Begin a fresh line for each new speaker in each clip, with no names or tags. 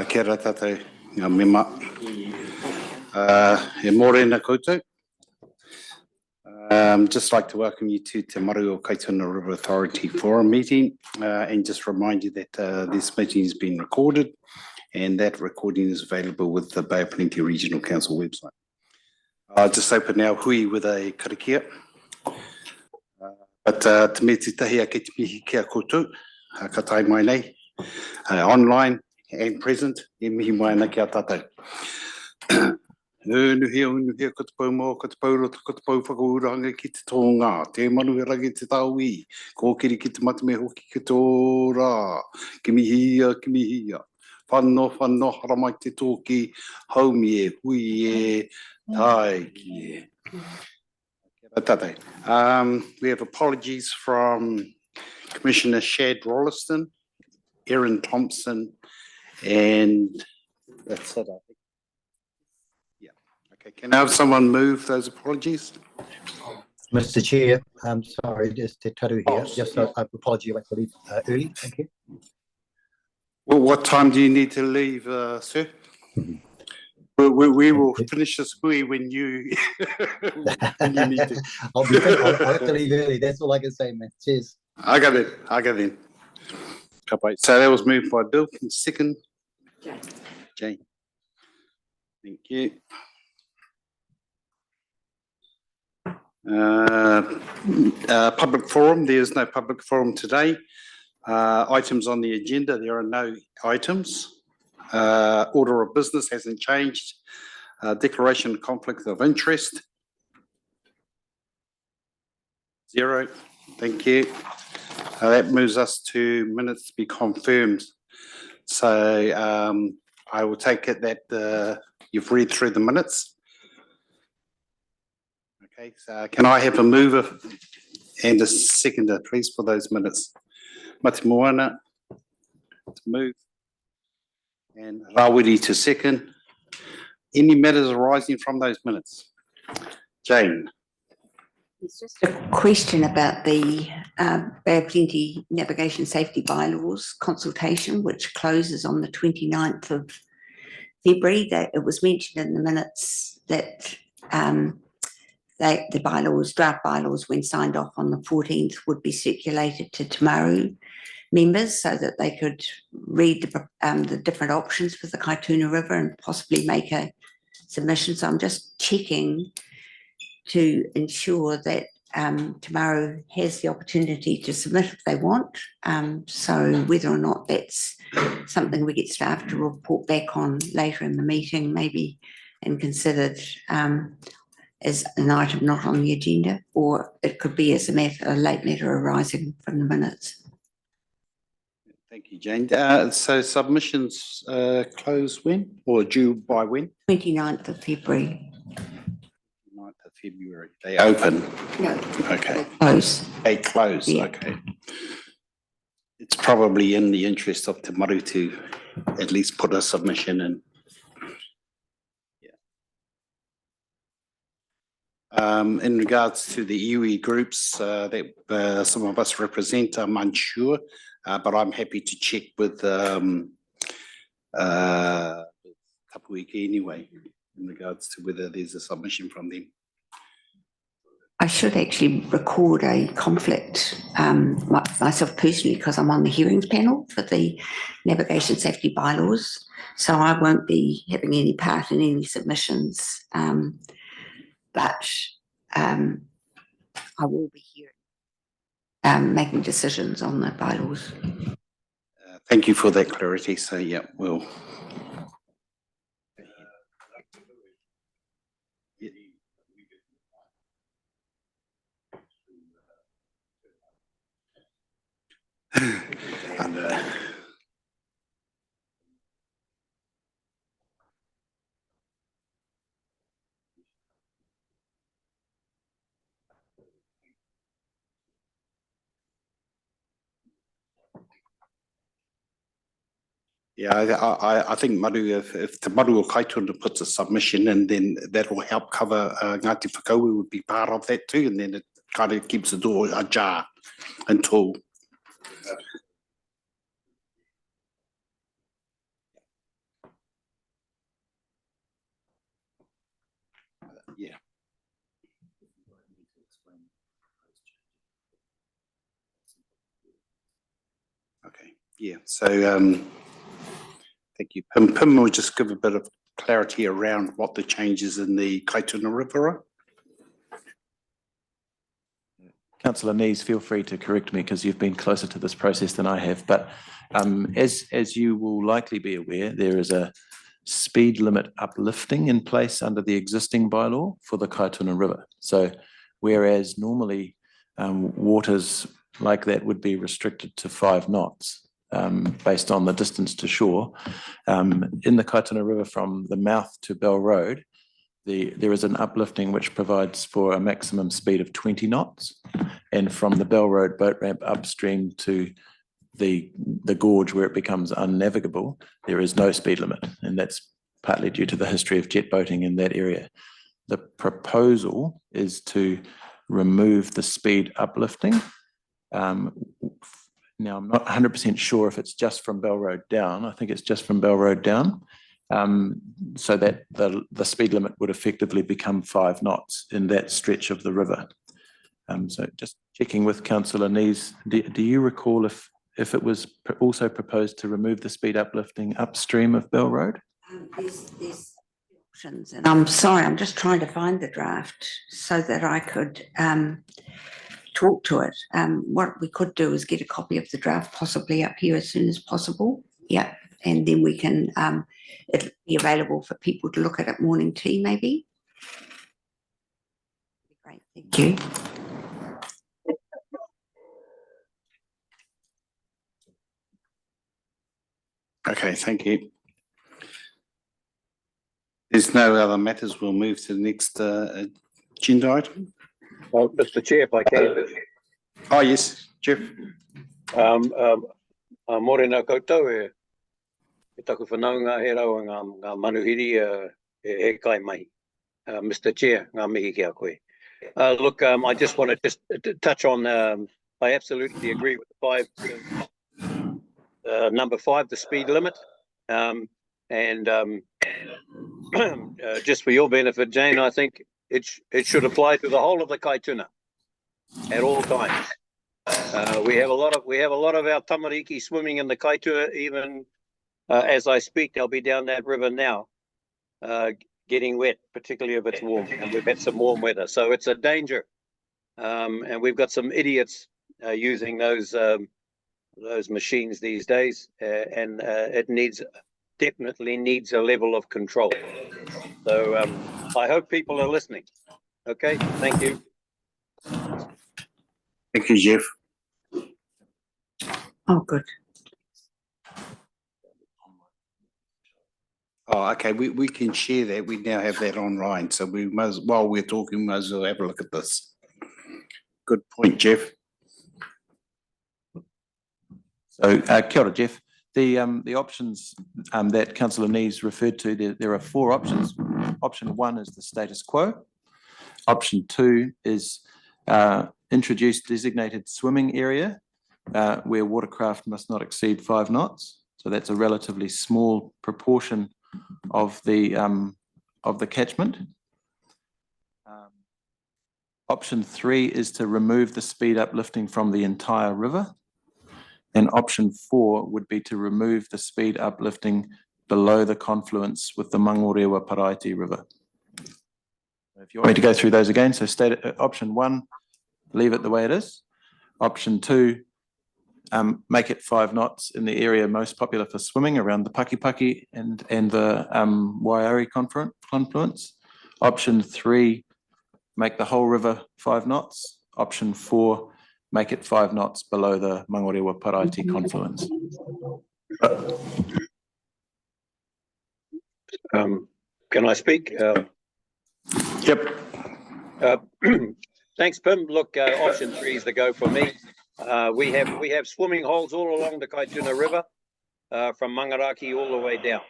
Kia ora tātou ngā mema. E mōrena koutou. Just like to welcome you to Te Maru o Kaituna River Authority Forum meeting and just remind you that this meeting has been recorded and that recording is available with the Bay of Plenty Regional Council website. I'll just open our hui with a karakia. But te me te tahi a ke te mihi kia koutou, ka tai mai nei, online and present, e mihi mai ana kia tātou. Unuhia, ko te pau mō, ko te pau rota, ko te pau whakauranga ki te tōngā, te manu he rangi te tāui, kōkiri ki te matame hoki ki tō rā, ki mihia, whanno, haramai te tōki, haumi e, hui e, tai ki e. We have apologies from Commissioner Shad Rolliston, Erin Thompson, and that's it, I think. Yeah. Okay. Can I have someone move those apologies?
Mr. Chair, I'm sorry, just Te Taru here. Just an apology, I'd like to leave early. Thank you.
Well, what time do you need to leave, sir? We will finish this hui when you, when you need to.
I'll have to leave early. That's all I can say, man. Cheers.
I got it. So that was moved by Bill. And second, Jane. Thank you. Public forum. There's no public forum today. Items on the agenda. There are no items. Order of business hasn't changed. Declaration of conflict of interest. 0. Thank you. That moves us to minutes to be confirmed. So I will take it that you've read through the minutes. Okay, so can I have a mover and a seconder, please, for those minutes? Mate Moana to move. And Rawiri to second. Any matters arising from those minutes? Jane.
It's just a question about the Bay of Plenty Navigation Safety Bylaws consultation, which closes on the 29th of February. That it was mentioned in the minutes that the bylaws, draft bylaws, when signed off on the 14th, would be circulated to Te Maru members so that they could read the different options for the Kaituna River and possibly make a submission. So I'm just checking to ensure that Te Maru has the opportunity to submit if they want. So whether or not that's something we get staff to report back on later in the meeting, maybe, and considered as an item not on the agenda, or it could be as a late matter arising from the minutes.
Thank you, Jane. So submissions close when, or due by when?
29th of February.
29th of February. They open?
No.
Okay.
They close.
Yeah. Okay. It's probably in the interest of Te Maru to at least put a submission in. Yeah. In regards to the iwi groups that some of us represent, I'm unsure. But I'm happy to check with Tapuiki anyway, in regards to whether there's a submission from them.
I should actually record a conflict myself personally, because I'm on the hearings panel for the navigation safety bylaws. So I won't be having any part in any submissions, but I will be hearing. Making decisions on the bylaws.
Thank you for that clarity. So yeah, we'll. Yeah, I think Maru, if the Maru o Kaituna puts a submission in, then that will help cover Ngāti Whakaui would be part of that too, and then it kind of keeps the door ajar until. Yeah, so thank you. Pim will just give a bit of clarity around what the changes in the Kaituna River are.
Councillor Nees, feel free to correct me because you've been closer to this process than I have. But as you will likely be aware, there is a speed limit uplifting in place under the existing bylaw for the Kaituna River. So whereas normally waters like that would be restricted to 5 knots based on the distance to shore, in the Kaituna River from the mouth to Bell Road, there is an uplifting which provides for a maximum speed of 20 knots. And from the Bell Road boat ramp upstream to the gorge where it becomes unnavigable, there is no speed limit. And that's partly due to the history of jet boating in that area. The proposal is to remove the speed uplifting. Now, I'm not 100% sure if it's just from Bell Road down. I think it's just from Bell Road down. So that the speed limit would effectively become 5 knots in that stretch of the river. So just checking with Councillor Nees, do you recall if it was also proposed to remove the speed uplifting upstream of Bell Road?
There's options, and I'm sorry, I'm just trying to find the draft so that I could talk to it. What we could do is get a copy of the draft possibly up here as soon as possible. Yeah, and then we can, it'll be available for people to look at morning tea maybe. Great, thank you.
Okay, thank you. There's no other matters. We'll move to the next agenda item.
Well, Mr. Chair, if I can.
Oh, yes, Jeff.
Morena koutou e taku whanaunga he rau ngā manuhiri he kai mai. Mr. Chair, ngā mihi kia koe. Look, I just want to just touch on, I absolutely agree with number 5, the speed limit. Just for your benefit, Jane, I think it should apply to the whole of the Kaituna at all times. We have a lot of our tamariki swimming in the Kaituna. Even as I speak, they'll be down that river now, getting wet, particularly if it's warm. And we've had some warm weather, so it's a danger. And we've got some idiots using those machines these days, and it definitely needs a level of control. So I hope people are listening. Okay, thank you.
Thank you, Jeff.
Oh, good.
Oh, okay, we can share that. We now have that online. So we must, while we're talking, we might as well have a look at this. Good point, Jeff.
So, kia ora, Jeff. The options that Councillor Nees referred to, there are 4 options. Option 1 is the status quo. Option 2 is introduce designated swimming area where watercraft must not exceed 5 knots. So that's a relatively small proportion of the catchment. Option 3 is to remove the speed uplifting from the entire river. And option 4 would be to remove the speed uplifting below the confluence with the Mangorewa Paraiti River. If you want me to go through those again, so option 1, leave it the way it is. Option 2, make it 5 knots in the area most popular for swimming around the Pakipaki and the Waiari confluence. Option 3, make the whole river 5 knots. Option 4, make it 5 knots below the Mangorewa Paraiti confluence.
Can I speak?
Yep.
Thanks, Pim. Look, option 3 is the go for me. We have swimming holes all along the Kaituna River, from Mangaraki all the way down,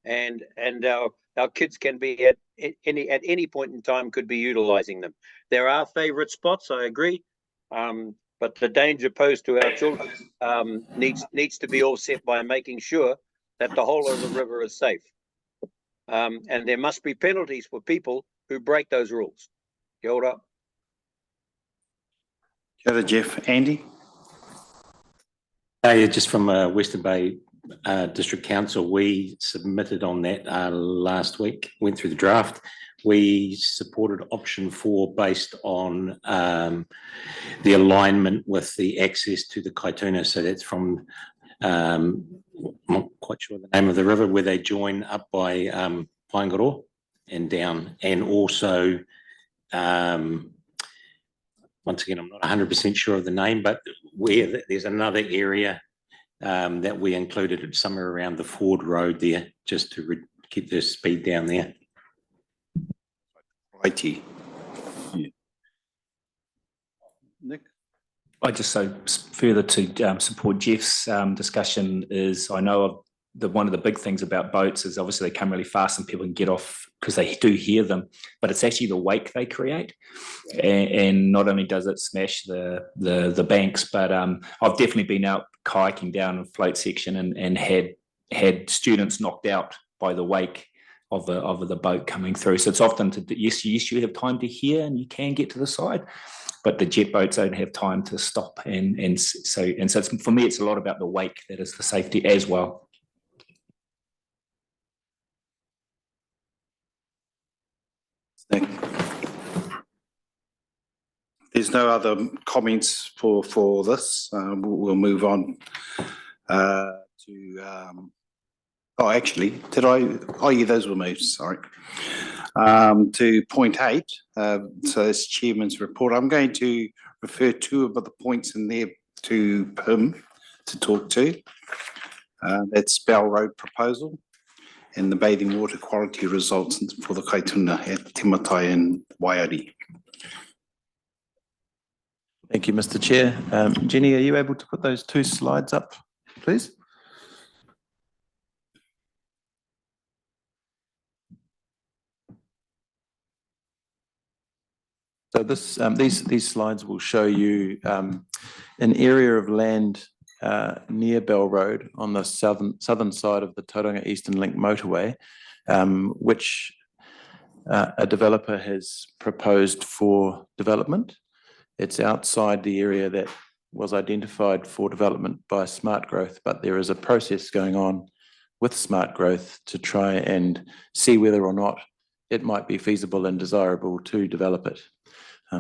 and our kids can be at any point in time could be utilising them. There are favourite spots, I agree, but the danger posed to our children needs to be offset by making sure that the whole of the river is safe, and there must be penalties for people who break those rules. Kia ora.
Kia ora, Jeff. Andy?
Yeah, just from Western Bay District Council, we submitted on that last week, went through the draft. We supported option 4 based on the alignment with the access to the Kaituna. So that's from, I'm not quite sure the name of the river, where they join up by Paingaro and down. And also, once again, I'm not 100% sure of the name, but where there's another area that we included somewhere around the Ford Road there, just to keep the speed down there.
Righty. Yeah. Nick?
I just so further to support Jeff's discussion is, I know one of the big things about boats is obviously they come really fast and people can get off because they do hear them, but it's actually the wake they create. And not only does it smash the banks, but I've definitely been out kayaking down a float section and had students knocked out by the wake of the boat coming through. So it's often yes, you have time to hear and you can get to the side, but the jet boats don't have time to stop. And so it's, for me, it's a lot about the wake that is the safety as well.
There's no other comments for this. We'll move on to. Oh, actually, did I? Oh, yeah, those were moved. Sorry. To point 8. So it's Chairman's report. I'm going to refer 2 of the points in there to him to talk to. That's Bell Road proposal and the bathing water quality results for the Kaituna at Te Matai and Waiari.
Thank you, Mr. Chair. Jenny, are you able to put those 2 slides up, please? So these slides will show you an area of land near Bell Road on the southern side of the Tauranga Eastern Link motorway, which a developer has proposed for development. It's outside the area that was identified for development by Smart Growth, but there is a process going on with Smart Growth to try and see whether or not it might be feasible and desirable to develop it.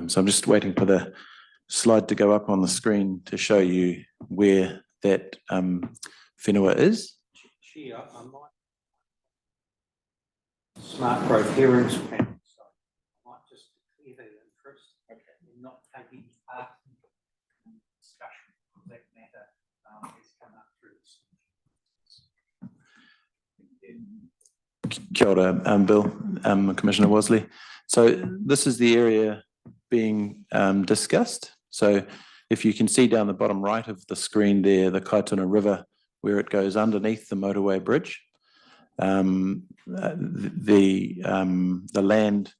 So I'm just waiting for the slide to go up on the screen to show you where that whenua is.
Smart Growth hearings panel. So I might just declare that interest and not taking part in discussion of that matter has come up through this.
Kia ora, Bill, Commissioner Wosley. So this is the area being discussed. So if you can see down the bottom right of the screen there, the Kaituna River, where it goes underneath the motorway bridge. The land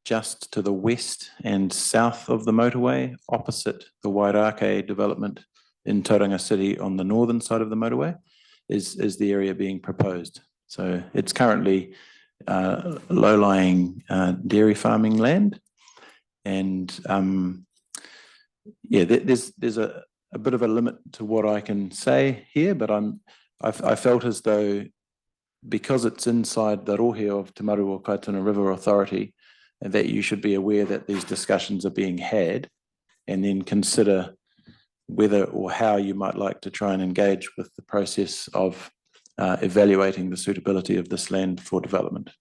just to the west and south of the motorway, opposite the Wairake development in Tauranga City on the northern side of the motorway, is the area being proposed. So it's currently low-lying dairy farming land. And yeah, there's a bit of a limit to what I can say here, but I felt as though because it's inside the rohe of Te Maru o Kaituna River Authority, that you should be aware that these discussions are being had, and then consider whether or how you might like to try and engage with the process of evaluating the suitability of this land for development.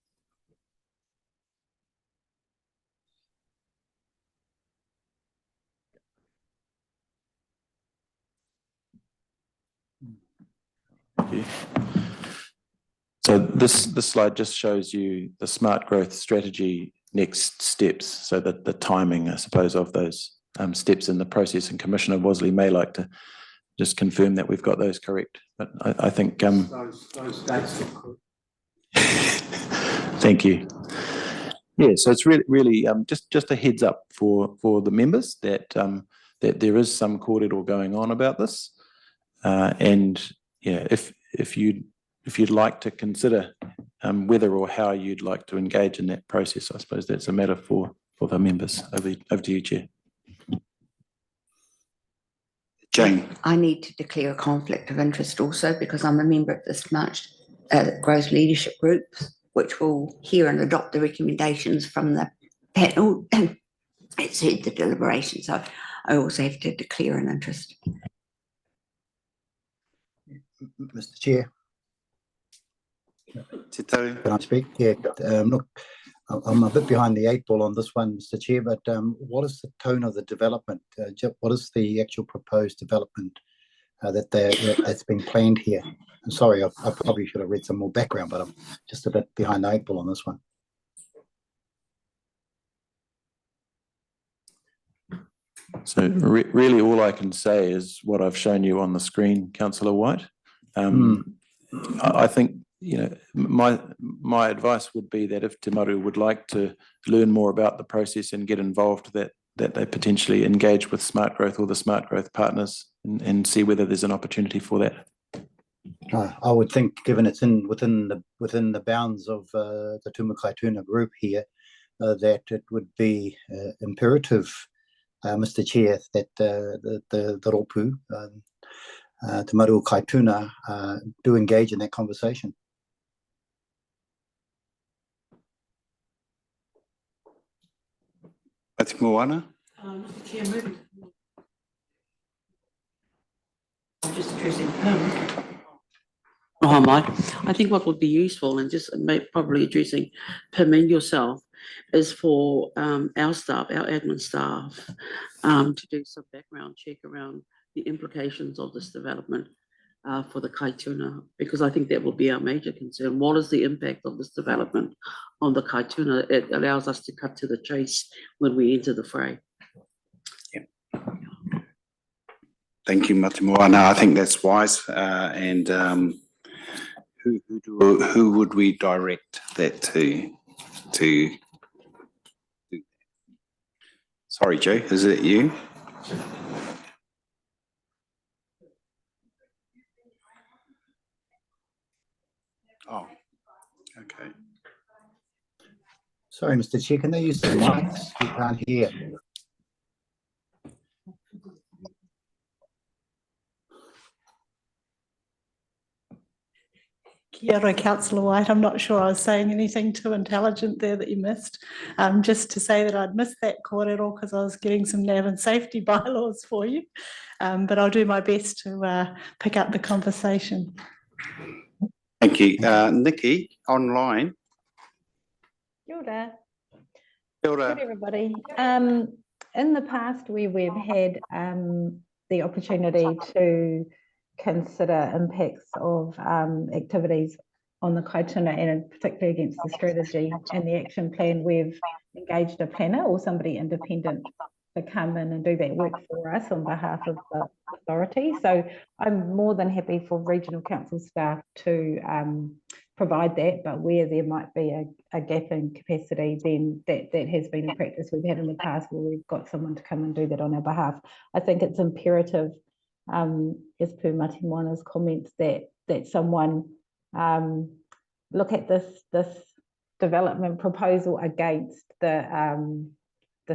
Thank you. So this slide just shows you the Smart Growth strategy next steps, so that the timing, I suppose, of those steps in the process, and Commissioner Wosley may like to just confirm that we've got those correct. But I think
Those dates are correct.
Thank you. Yeah, so it's really just a heads up for the members that that there is some kōrero going on about this, and yeah, if you'd like to consider whether or how you'd like to engage in that process, I suppose that's a matter for the members. Over to you, Chair.
Jane.
I need to declare a conflict of interest also because I'm a member of the Smart Growth Leadership Group, which will hear and adopt the recommendations from the panel. It's heard the deliberations, so I also have to declare an interest.
Mr. Chair,
Te tau.
can I speak? Yeah, look, I'm a bit behind the 8 ball on this one, Mr. Chair, but what is the tone of the development? What is the actual proposed development that's been planned here? I'm sorry, I probably should have read some more background, but I'm just a bit behind the 8 ball on this one.
So really all I can say is what I've shown you on the screen, Councillor White. I think, you know, my advice would be that if Te Maru would like to learn more about the process and get involved, that they potentially engage with Smart Growth or the Smart Growth partners and see whether there's an opportunity for that.
I would think, given it's within the bounds of the Tuma Kaituna group here, that it would be imperative, Mr. Chair, that the Ropu, Te Maru Kaituna, do engage in that conversation.
Ati Moana.
Mr. Chair, moving. I'm just addressing him. Oh, my. I think what would be useful, and just probably addressing Pim and yourself, is for our staff, our admin staff, to do some background check around the implications of this development for the Kaituna, because I think that will be our major concern. What is the impact of this development on the Kaituna? It allows us to cut to the chase when we enter the fray.
Yeah. Thank you, Mate Moana. I think that's wise. And who would we direct that to? Sorry, Joe, is it you? Oh, okay.
Sorry, Mr. Chair, can they use the mics? You can't hear.
Kia ora, Councillor White. I'm not sure I was saying anything too intelligent there that you missed. Just to say that I'd missed that kōrero because I was getting some nav and safety bylaws for you. But I'll do my best to pick up the conversation.
Thank you. Nikki, online.
Kia ora.
Kia ora.
Good everybody. In the past, we've had the opportunity to consider impacts of activities on the Kaituna and particularly against the strategy and the action plan. We've engaged a planner or somebody independent to come in and do that work for us on behalf of the authority. So I'm more than happy for regional council staff to provide that, but where there might be a gap in capacity, then that has been a practice we've had in the past where we've got someone to come and do that on our behalf. I think it's imperative, as per Mate Moana's comments, that someone look at this development proposal against the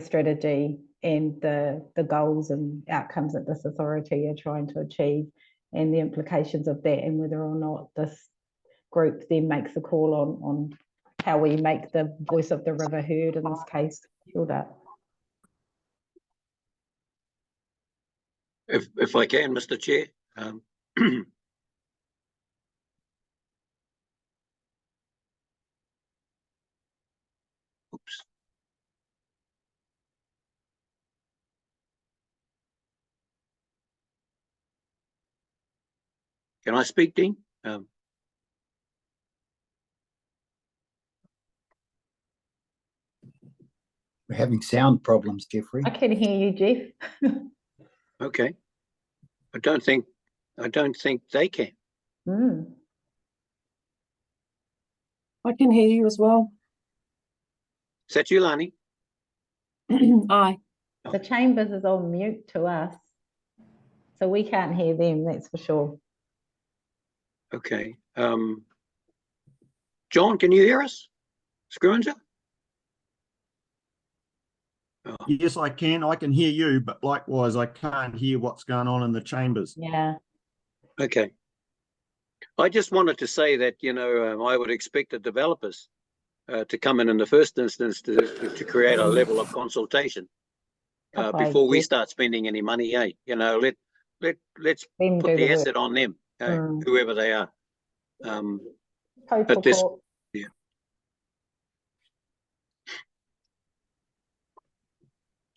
strategy and the goals and outcomes that this authority are trying to achieve and the implications of that, and whether or not this group then makes a call on how we make the voice of the river heard in this case.
If I can, Mr. Chair. Oops. Can I speak, Dean?
We're having sound problems, Jeffrey.
I can hear you, Jeff.
Okay. I don't think they can.
I can hear you as well.
Is that you, Lani?
Aye.
The chambers is on mute to us, so we can't hear them, that's for sure.
Okay. John, can you hear us? Scruinger?
Yes, I can. I can hear you, but likewise, I can't hear what's going on in the chambers.
Yeah.
Okay. I just wanted to say that, you know, I would expect the developers to come in the first instance to create a level of consultation before we start spending any money. You know, let's put the asset on them, whoever they are. But this, yeah.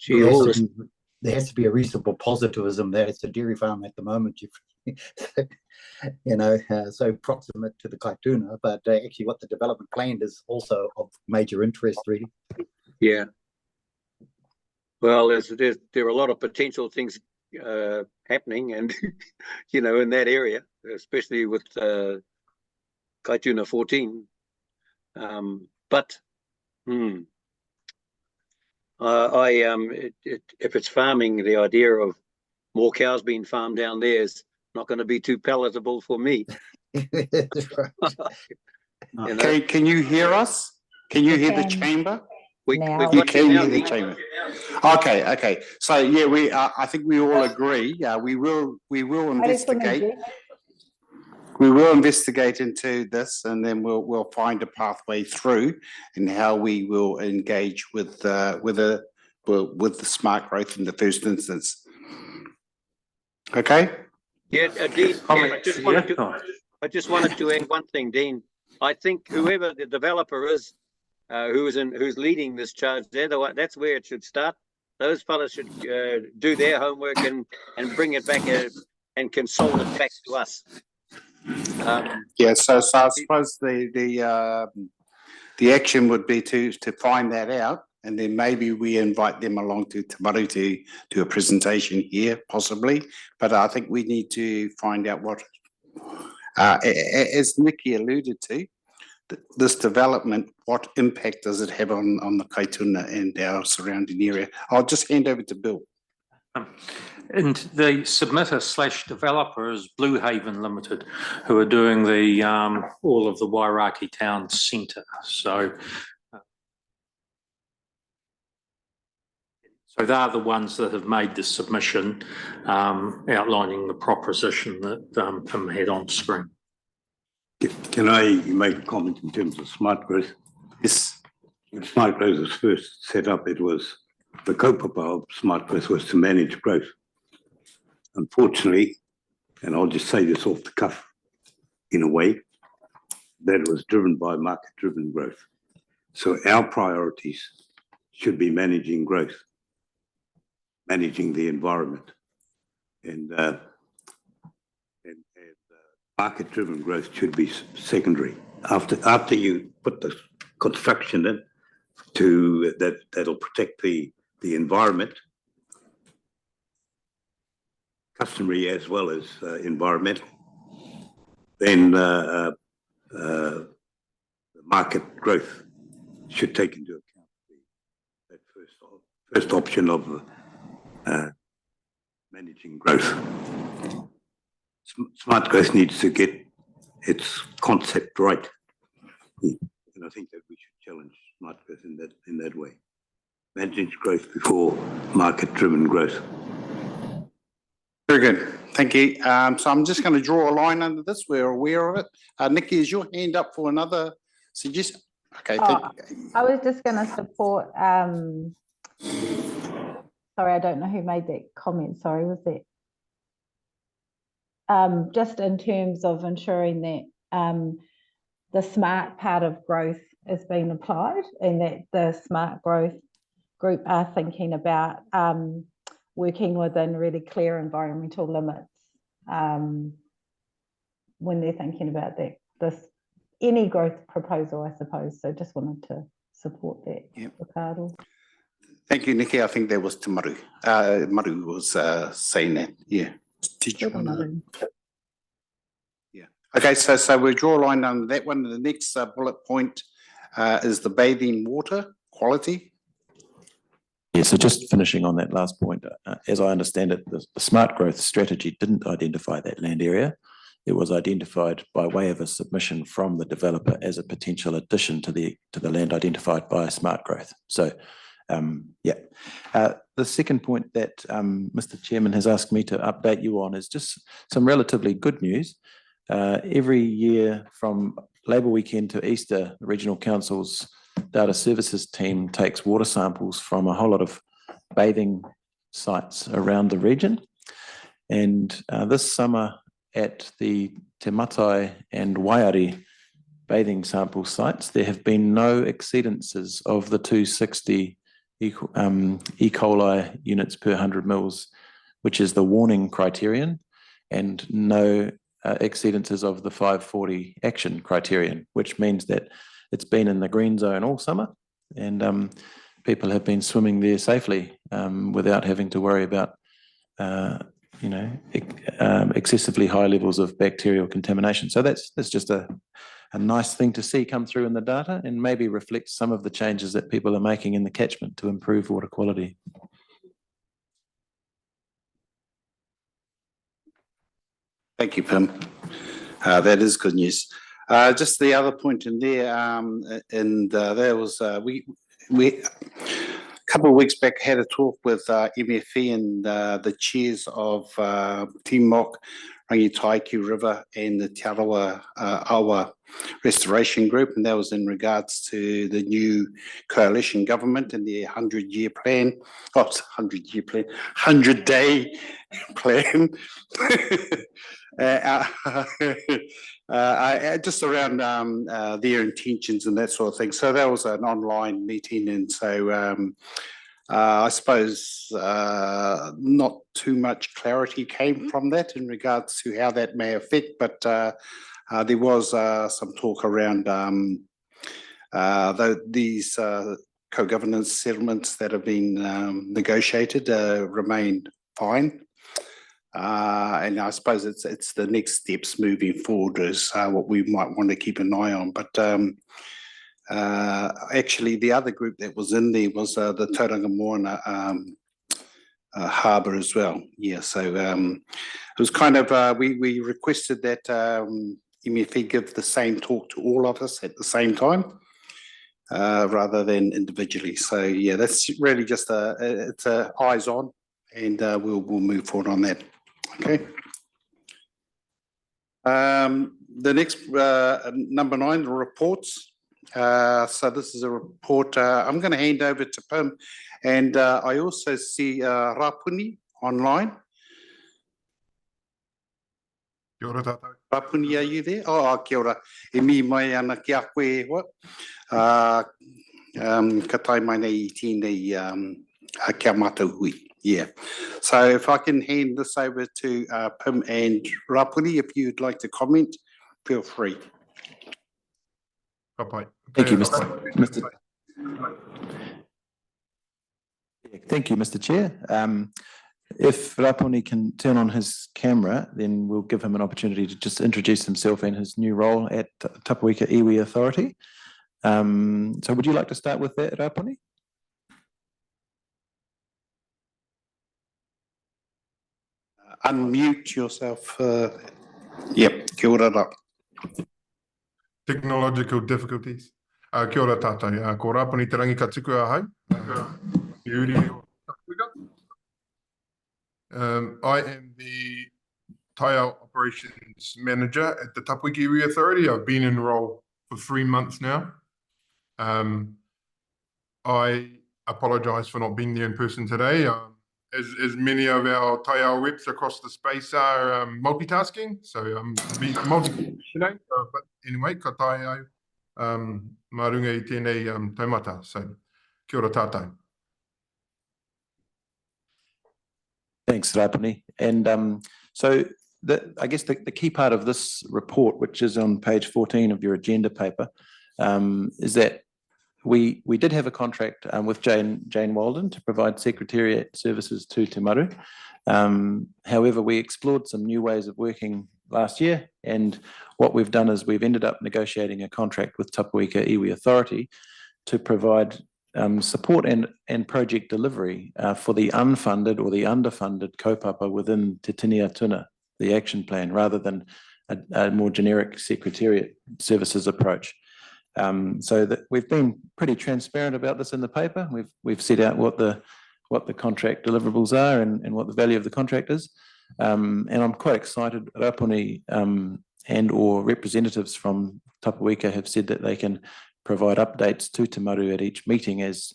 There has to be a reasonable positivism that it's a dairy farm at the moment. You know, so proximate to the Kaituna, but actually what the development planned is also of major interest, really.
Yeah. Well, there are a lot of potential things happening, and you know, in that area, especially with Kaituna 14. But if it's farming, the idea of more cows being farmed down there is not going to be too palatable for me.
You know? Can you hear us? Can you hear the chamber?
We
can hear the chamber. Okay. So yeah, I think we all agree. We will investigate. We will investigate into this, and then we'll find a pathway through, and how we will engage with the smart growth in the first instance. Okay.
Yeah, Dean. I just wanted to add one thing, Dean. I think whoever the developer is, who's leading this charge, that's where it should start. Those fellas should do their homework and bring it back and consult it back to us.
So I suppose the action would be to find that out, and then maybe we invite them along to Maru to do a presentation here, possibly. But I think we need to find out what, as Nikki alluded to, this development, what impact does it have on the Kaituna and our surrounding area? I'll just hand over to Bill.
And the submitter / developer is Blue Haven Limited, who are doing the all of the Wairaki town centre. So they're the ones that have made the submission outlining the proposition that Pim had on screen.
Can I make a comment in terms of smart growth?
Yes.
When smart growth was first set up, it was the kaupapa of smart growth was to manage growth. Unfortunately, and I'll just say this off the cuff, in a way, that it was driven by market-driven growth. So our priorities should be managing growth, managing the environment, and market-driven growth should be secondary. After you put the construction in that'll protect the environment, customary as well as environmental, then the market growth should take into account that first option of managing growth. Smart growth needs to get its concept right, and I think that we should challenge smart growth in that way. Manage growth before market-driven growth.
Very good, thank you. So I'm just going to draw a line under this. We're aware of it. Nikki, is your hand up for another suggestion? Okay,
I was just going to support. Sorry, I don't know who made that comment. Sorry, was that? Just in terms of ensuring that the smart part of growth is being applied, and that the smart growth group are thinking about working within really clear environmental limits when they're thinking about any growth proposal, I suppose. So just wanted to support that, Ricardo.
Thank you, Nikki. I think that was to Maru. Maru was saying that, yeah. Yeah. Okay, so we draw a line under that one. The next bullet point is the bathing water quality.
Yeah, so just finishing on that last point, as I understand it, the smart growth strategy didn't identify that land area. It was identified by way of a submission from the developer as a potential addition to the land identified by smart growth. So The second point that Mr. Chairman has asked me to update you on is just some relatively good news. Every year from Labour Weekend to Easter, the Regional Council's Data Services team takes water samples from a whole lot of bathing sites around the region. And this summer at the Te Matai and Waiari bathing sample sites, there have been no exceedances of the 260 E. coli units per 100 mils, which is the warning criterion, and no exceedances of the 540 action criterion, which means that it's been in the green zone all summer, and people have been swimming there safely without having to worry about excessively high levels of bacterial contamination. So that's just a nice thing to see come through in the data, and maybe reflects some of the changes that people are making in the catchment to improve water quality.
Thank you, Pim. That is good news. Just the other point in there, there was we a couple of weeks back had a talk with MFE and the chairs of Timok, Rangitaiki River and the Te Arawa Awa Restoration Group, and that was in regards to the new coalition government and their 100-year plan. Oh, it's 100-year plan, 100-day plan. Just around their intentions and that sort of thing. So that was an online meeting, and so I suppose not too much clarity came from that in regards to how that may affect, but there was some talk around these co-governance settlements that have been negotiated remain fine. And I suppose it's the next steps moving forward is what we might want to keep an eye on. But actually, the other group that was in there was the Tauranga Moana Harbour as well. Yeah, so it was kind of, we requested that MFE give the same talk to all of us at the same time, rather than individually. So yeah, that's really just it's a eyes on, and we'll move forward on that. Okay. The next number 9, the reports. So this is a report. I'm going to hand over to Pim, and I also see Rapuni online.
Kia ora tātou.
Rapuni, are you there? Oh, kia ora. E mi mai ana ki a koe what? Ka tai mai nei I tēnei kia mātou hui. Yeah. So if I can hand this over to Pim and Rapuni, if you'd like to comment, feel free.
Thank you, Mr. Thank you, Mr. Chair. If Rapuni can turn on his camera, then we'll give him an opportunity to just introduce himself and his new role at Tapawika Iwi Authority. So would you like to start with that, Rapuni?
Unmute yourself. Yep, kia ora rā.
Technological difficulties. Kia ora tātou. Ko Rapuni te rangi ka tuku ahau. I am the Taiao Operations Manager at the Tapawika Iwi Authority. I've been in role for 3 months now. I apologise for not being there in person today. As many of our Taiao reps across the space are multitasking, so I'm multitasking today. But anyway, ka Taiao, marunga I tēnei taumata. So, kia ora tātou.
Thanks, Rapuni. And so I guess the key part of this report, which is on page 14 of your agenda paper, is that we did have a contract with Jane Walden to provide secretariat services to Te Maru. However, we explored some new ways of working last year, and what we've done is we've ended up negotiating a contract with Tapawika Iwi Authority to provide support and project delivery for the unfunded or the underfunded kaupapa within Te Tiniatuna, the action plan, rather than a more generic secretariat services approach. So that we've been pretty transparent about this in the paper. We've set out what the contract deliverables are and what the value of the contract is. And I'm quite excited. Rapuni and or representatives from Tapawika have said that they can provide updates to Te Maru at each meeting as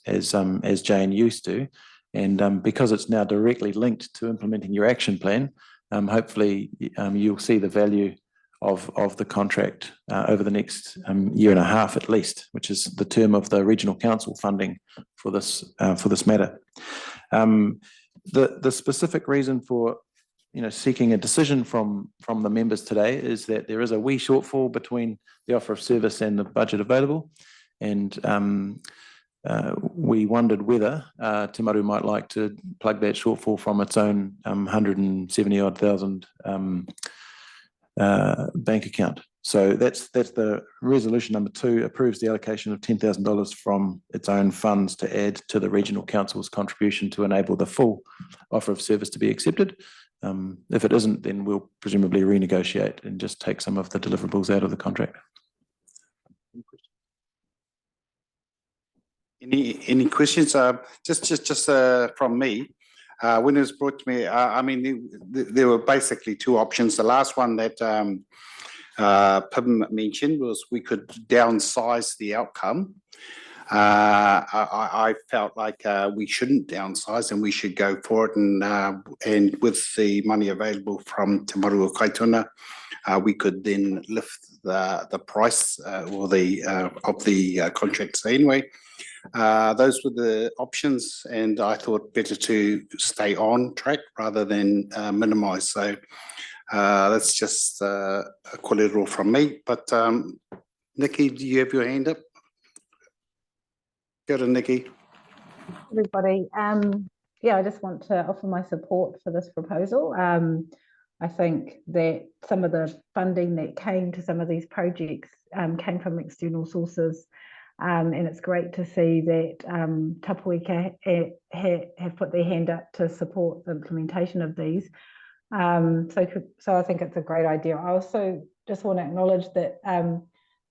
Jane used to. And because it's now directly linked to implementing your action plan, hopefully you'll see the value of the contract over the next year and a half at least, which is the term of the regional council funding for this matter. The specific reason for seeking a decision from the members today is that there is a wee shortfall between the offer of service and the budget available, and we wondered whether Te Maru might like to plug that shortfall from its own 170-odd thousand bank account. So that's the resolution number 2, approves the allocation of $10,000 from its own funds to add to the regional council's contribution to enable the full offer of service to be accepted. If it isn't, then we'll presumably renegotiate and just take some of the deliverables out of the contract.
Any questions? Just from me. When it was brought to me, I mean, there were basically 2 options. The last one that Pim mentioned was we could downsize the outcome. I felt like we shouldn't downsize and we should go for it. And with the money available from Te Maru o Kaituna, we could then lift the price or of the contracts anyway. Those were the options, and I thought better to stay on track rather than minimise. So that's just a kōrero from me. But Nikki, do you have your hand up? Kia ora, Nikki.
Everybody, yeah, I just want to offer my support for this proposal. I think that some of the funding that came to some of these projects came from external sources. And it's great to see that Tapawika have put their hand up to support the implementation of these. So I think it's a great idea. I also just want to acknowledge that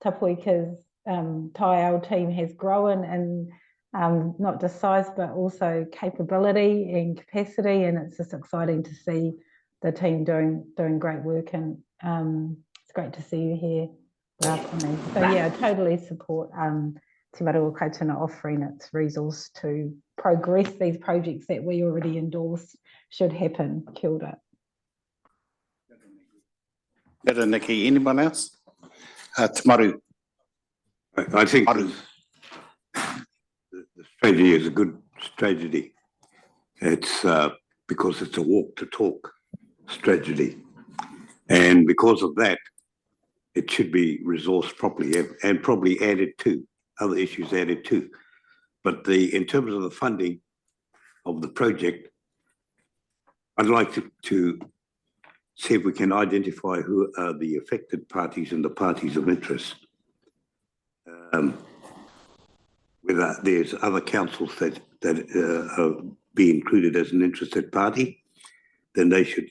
Tapawika's Taiao team has grown in not just size, but also capability and capacity. And it's just exciting to see the team doing great work. And it's great to see you here. So yeah, I totally support Te Maru o Kaituna offering its resource to progress these projects that we already endorsed should happen. Kia ora.
Kia ora, Nikki. Anyone else? Te Maru.
I think the strategy is a good strategy. It's because it's a walk to talk strategy. And because of that, it should be resourced properly and probably added to, other issues added to. But in terms of the funding of the project, I'd like to see if we can identify who are the affected parties and the parties of interest. Whether there's other councils that be included as an interested party, then they should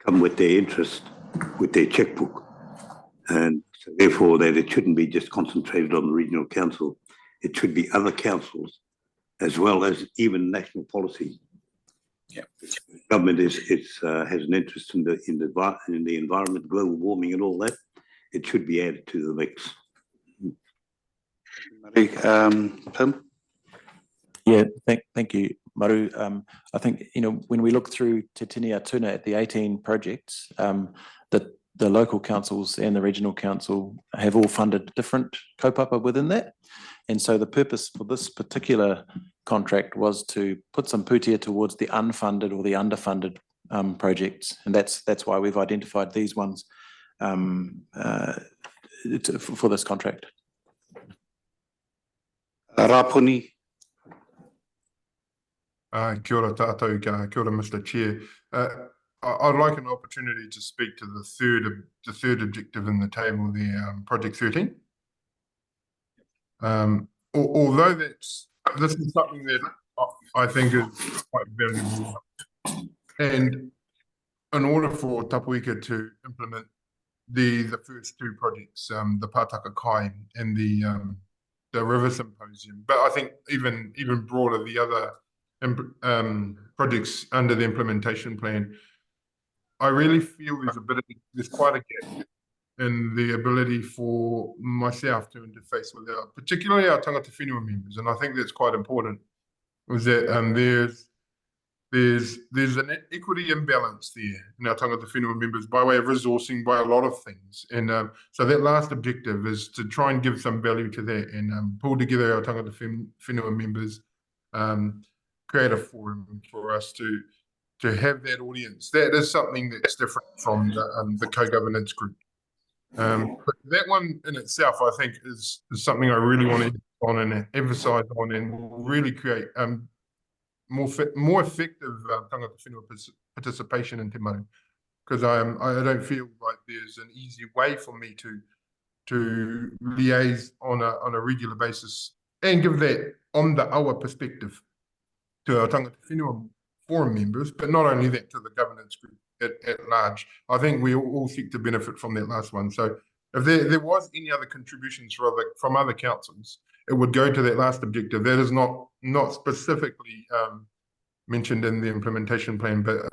come with their interest, with their checkbook, and so therefore that it shouldn't be just concentrated on the regional council. It should be other councils as well as even national policy.
Yeah,
government has an interest in the environment, global warming, and all that. It should be added to the mix.
Pim?
Yeah, thank you, Maru. I think, when we look through Te Tini Atuna at the 18 projects, the local councils and the regional council have all funded different kaupapa within that. And so the purpose for this particular contract was to put some pūtea towards the unfunded or the underfunded projects. And that's why we've identified these ones for this contract.
Rapuni.
Kia ora tātou, kia ora, Mr. Chair. I'd like an opportunity to speak to the third objective in the table, the Project 13. Although this is something that I think is quite valuable, and in order for Tapawika to implement the first two projects, the Pātaka Kai and the River Symposium. But I think even broader, the other projects under the implementation plan, I really feel there's quite a gap in the ability for myself to interface with particularly our tangata whenua members, and I think that's quite important. Was that there's an equity imbalance there in our tangata whenua members by way of resourcing, by a lot of things, and so that last objective is to try and give some value to that and pull together our tangata whenua members, create a forum for us to have that audience. That is something that's different from the co-governance group. But that one in itself, I think, is something I really want to emphasize on, and will really create more effective tangata whenua participation in Te Maru, because I don't feel like there's an easy way for me to liaise on a regular basis and give that on the awa perspective to our tangata whenua forum members, but not only that, to the governance group at large. I think we all seek to benefit from that last one. So if there was any other contributions from other councils, it would go to that last objective. That is not specifically mentioned in the implementation plan, but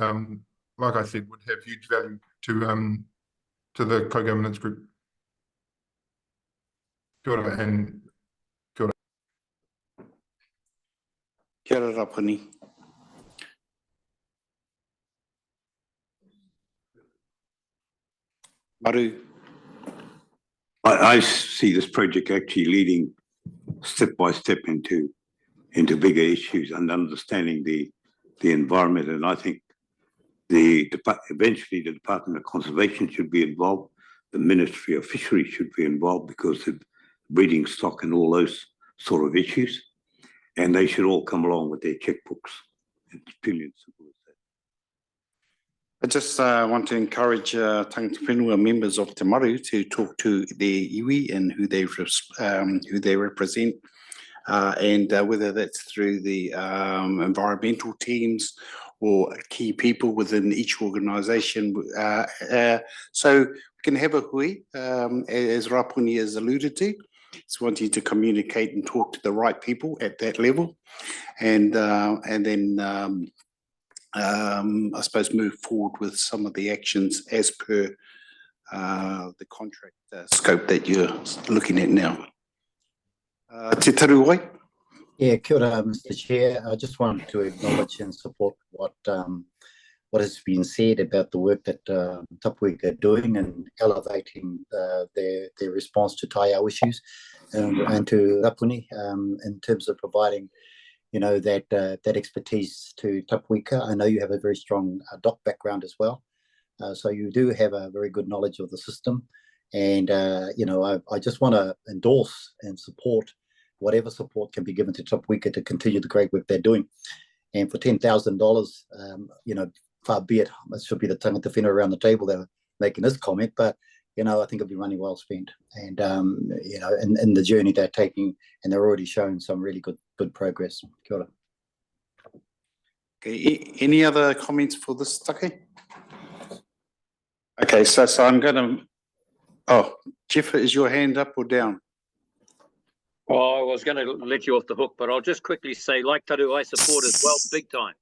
like I said, would have huge value to the co-governance group. Kia ora and kia ora.
Kia ora, Rapuni. Maru.
I see this project actually leading step by step into bigger issues and understanding the environment. And I think eventually the Department of Conservation should be involved. The Ministry of Fisheries should be involved, because of breeding stock and all those sort of issues. And they should all come along with their checkbooks. It's purely and simple as that.
I just want to encourage tangata whenua members of Te Maru to talk to their iwi and who they represent, and whether that's through the environmental teams or key people within each organisation. So we can have a hui, as Rapuni has alluded to. It's wanting to communicate and talk to the right people at that level, and then I suppose move forward with some of the actions as per the contract scope that you're looking at now. Te Taruwai?
Yeah, kia ora, Mr. Chair. I just wanted to acknowledge and support what has been said about the work that Tapuika are doing and elevating their response to taiao issues, and to Rapuni in terms of providing, you know, that expertise to Tapuika. I know you have a very strong doc background as well, so you do have a very good knowledge of the system. And you know, I just want to endorse and support whatever support can be given to Tapuika to continue the great work they're doing. And for $10,000, you know, far be it should be the tangata whenua around the table that are making this comment, but you know, I think it'll be money well spent. And you know, in the journey they're taking, and they're already showing some really good progress. Kia ora.
Okay, any other comments for this take? Okay, so I'm going to. Oh, Jeff, is your hand up or down?
Oh, I was going to let you off the hook, but I'll just quickly say, like Taru, I support as well, big time,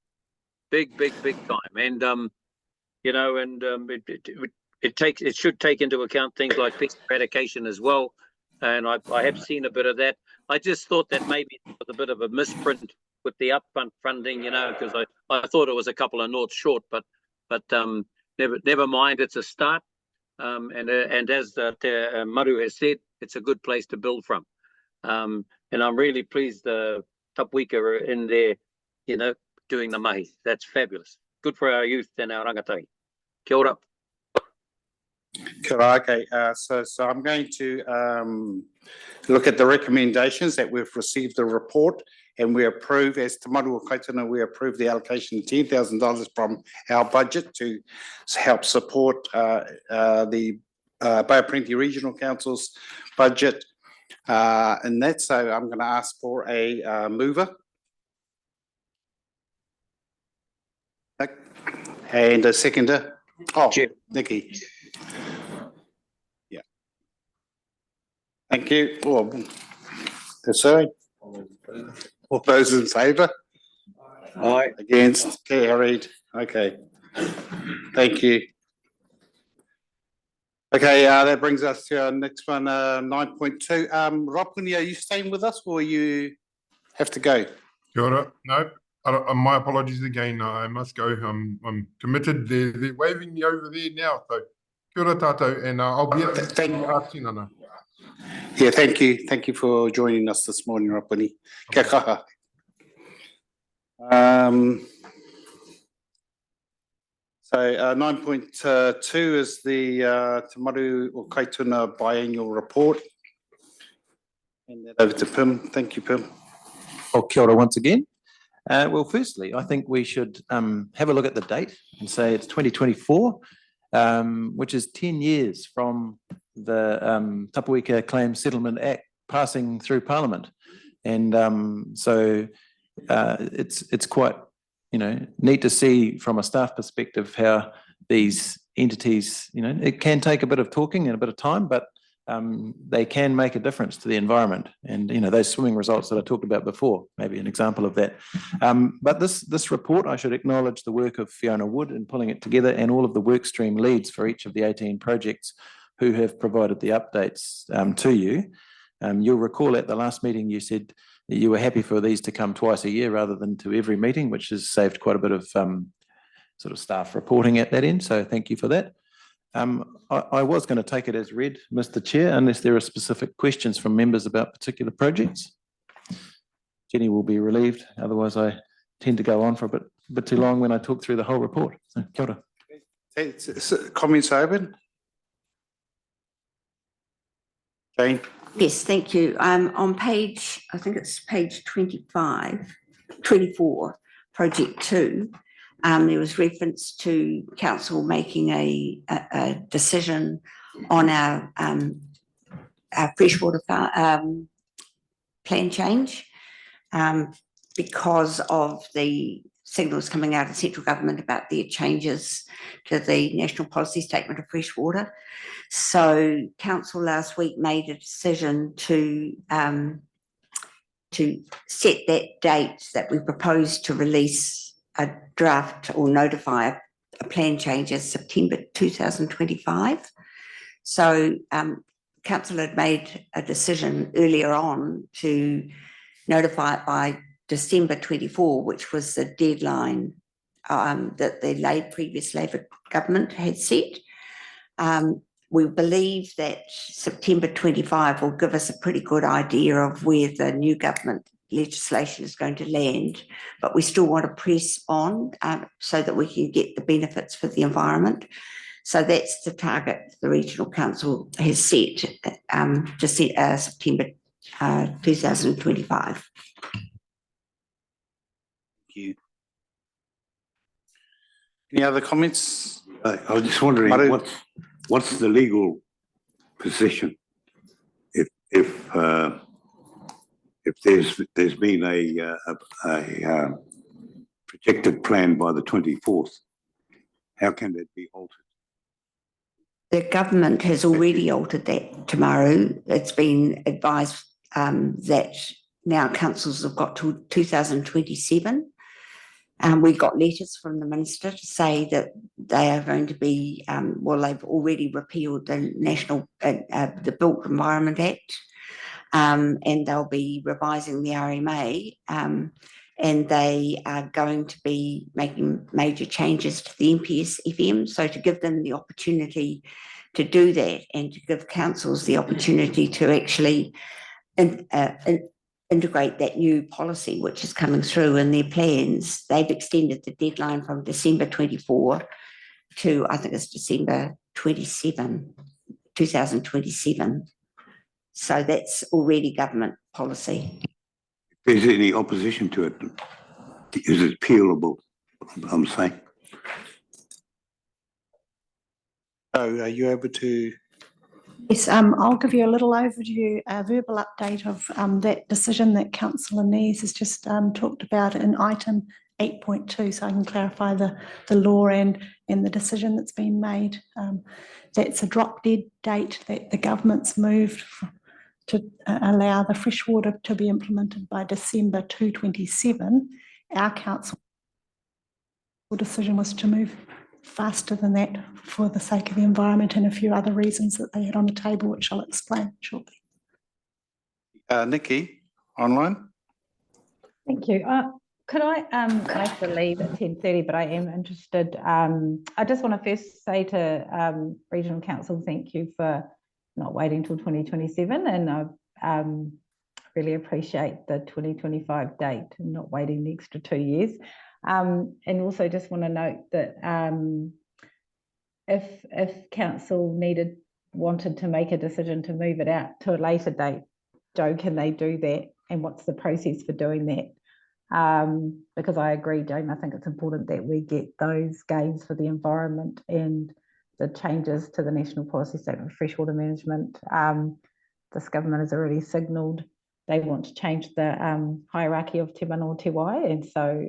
big time, and you know, and it should take into account things like pest eradication as well, and I have seen a bit of that. I just thought that maybe it was a bit of a misprint with the upfront funding, you know, because I thought it was a couple of noughts short, but never mind, it's a start, and as Maru has said, it's a good place to build from. And I'm really pleased Tapuika are in there, you know, doing the mahi. That's fabulous. Good for our youth and our rangatahi. Kia ora.
Kia ora, okay, so I'm going to look at the recommendations that we've received the report, and we approve, as Te Maru o Kaituna, we approve the allocation of $10,000 from our budget to help support the Bay of Plenty Regional Council's budget. And that's, so I'm going to ask for a mover and a seconder. Oh,
Jeff.
Nikki. Thank you. Sorry. All those in favour?
Aye.
Against? Carried. Okay. Thank you. Okay, that brings us to our next one, 9.2. Ropuni, are you staying with us or you have to go?
Kia ora. No, my apologies again. I must go. I'm committed. They're waving me over there now. So kia ora tātou, and I'll be at the tinana.
Yeah, thank you. Thank you for joining us this morning, Ropuni. Kia kaha. So 9.2 is the Te Maru o Kaituna biannual report. Hand that over to Pim. Thank you, Pim.
Oh, kia ora once again. Well, firstly, I think we should have a look at the date and say it's 2024, which is 10 years from the Tapuika Claims Settlement Act passing through Parliament. And so it's quite, neat to see from a staff perspective how these entities, it can take a bit of talking and a bit of time, but they can make a difference to the environment. And, those swimming results that I talked about before, maybe an example of that. But this report, I should acknowledge the work of Fiona Wood in pulling it together and all of the work stream leads for each of the 18 projects who have provided the updates to you. You'll recall at the last meeting, you said that you were happy for these to come twice a year rather than to every meeting, which has saved quite a bit of sort of staff reporting at that end. So thank you for that. I was going to take it as read, Mr. Chair, unless there are specific questions from members about particular projects. Jenny will be relieved. Otherwise, I tend to go on for a bit too long when I talk through the whole report. So, kia ora.
Comments open? Jane?
Yes, thank you. On page, I think it's page 24, project 2, there was reference to council making a decision on our freshwater plan change because of the signals coming out of central government about their changes to the national policy statement of freshwater. So council last week made a decision to set that date that we proposed to release a draft or notify a plan change as September 2025. So council had made a decision earlier on to notify it by December 24, which was the deadline that the previous Labor government had set. We believe that September 25 will give us a pretty good idea of where the new government legislation is going to land, but we still want to press on so that we can get the benefits for the environment. So that's the target the Regional Council has set to set September 2025.
Thank you. Any other comments?
I was just wondering,
Maru?
what's the legal position if there's been a projected plan by the 24th? How can that be altered?
The government has already altered that, Te Maru. It's been advised that now councils have got to 2027. We got letters from the minister to say that they are going to be, they've already repealed the the Built Environment Act, and they'll be revising the RMA, and they are going to be making major changes to the MPS FM. So to give them the opportunity to do that and to give councils the opportunity to actually integrate that new policy which is coming through in their plans, they've extended the deadline from December 24 to, I think it's December 27, 2027. So that's already government policy.
Is there any opposition to it? Is it appealable? I'm saying.
So are you able to?
Yes, I'll give you a little overview, a verbal update of that decision that Councillor Nees has just talked about in item 8.2, so I can clarify the law and the decision that's been made. That's a drop dead date that the government's moved to allow the freshwater to be implemented by December 2027, our council decision was to move faster than that for the sake of the environment and a few other reasons that they had on the table, which I'll explain shortly.
Nikki, online?
Thank you. Could I have to leave at 10:30, but I am interested. I just want to first say to Regional Council, thank you for not waiting till 2027, and I really appreciate the 2025 date and not waiting the extra 2 years. And also just want to note that if council wanted to make a decision to move it out to a later date, Joe, can they do that? And what's the process for doing that? Because I agree, Jane, I think it's important that we get those gains for the environment and the changes to the National Policy Statement for Freshwater Management. This government has already signalled they want to change the hierarchy of Te Manawa Te Wai, and so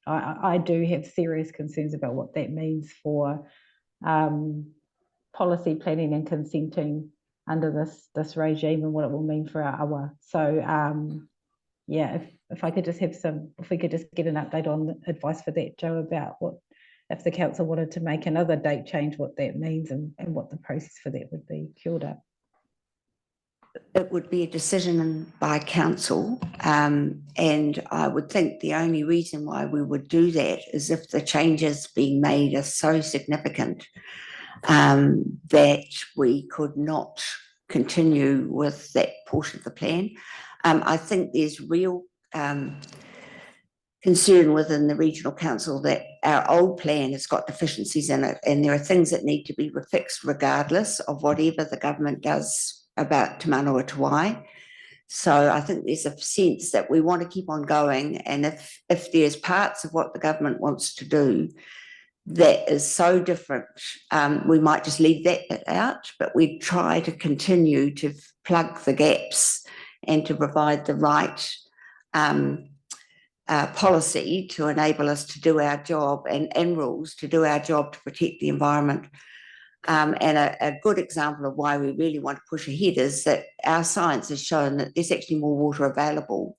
I do have serious concerns about what that means for policy planning and consenting under this regime and what it will mean for our awa. So yeah, if I could just have if we could just get an update on the advice for that, Joe, about what if the council wanted to make another date change, what that means and what the process for that would be. Kia ora.
It would be a decision by council, and I would think the only reason why we would do that is if the changes being made are so significant that we could not continue with that portion of the plan. I think there's real concern within the regional council that our old plan has got deficiencies in it, and there are things that need to be fixed regardless of whatever the government does about Te Manawa Te Wai. So I think there's a sense that we want to keep on going, and if there's parts of what the government wants to do that is so different, we might just leave that bit out, but we try to continue to plug the gaps and to provide the right policy to enable us to do our job and rules to do our job to protect the environment. And a good example of why we really want to push ahead is that our science has shown that there's actually more water available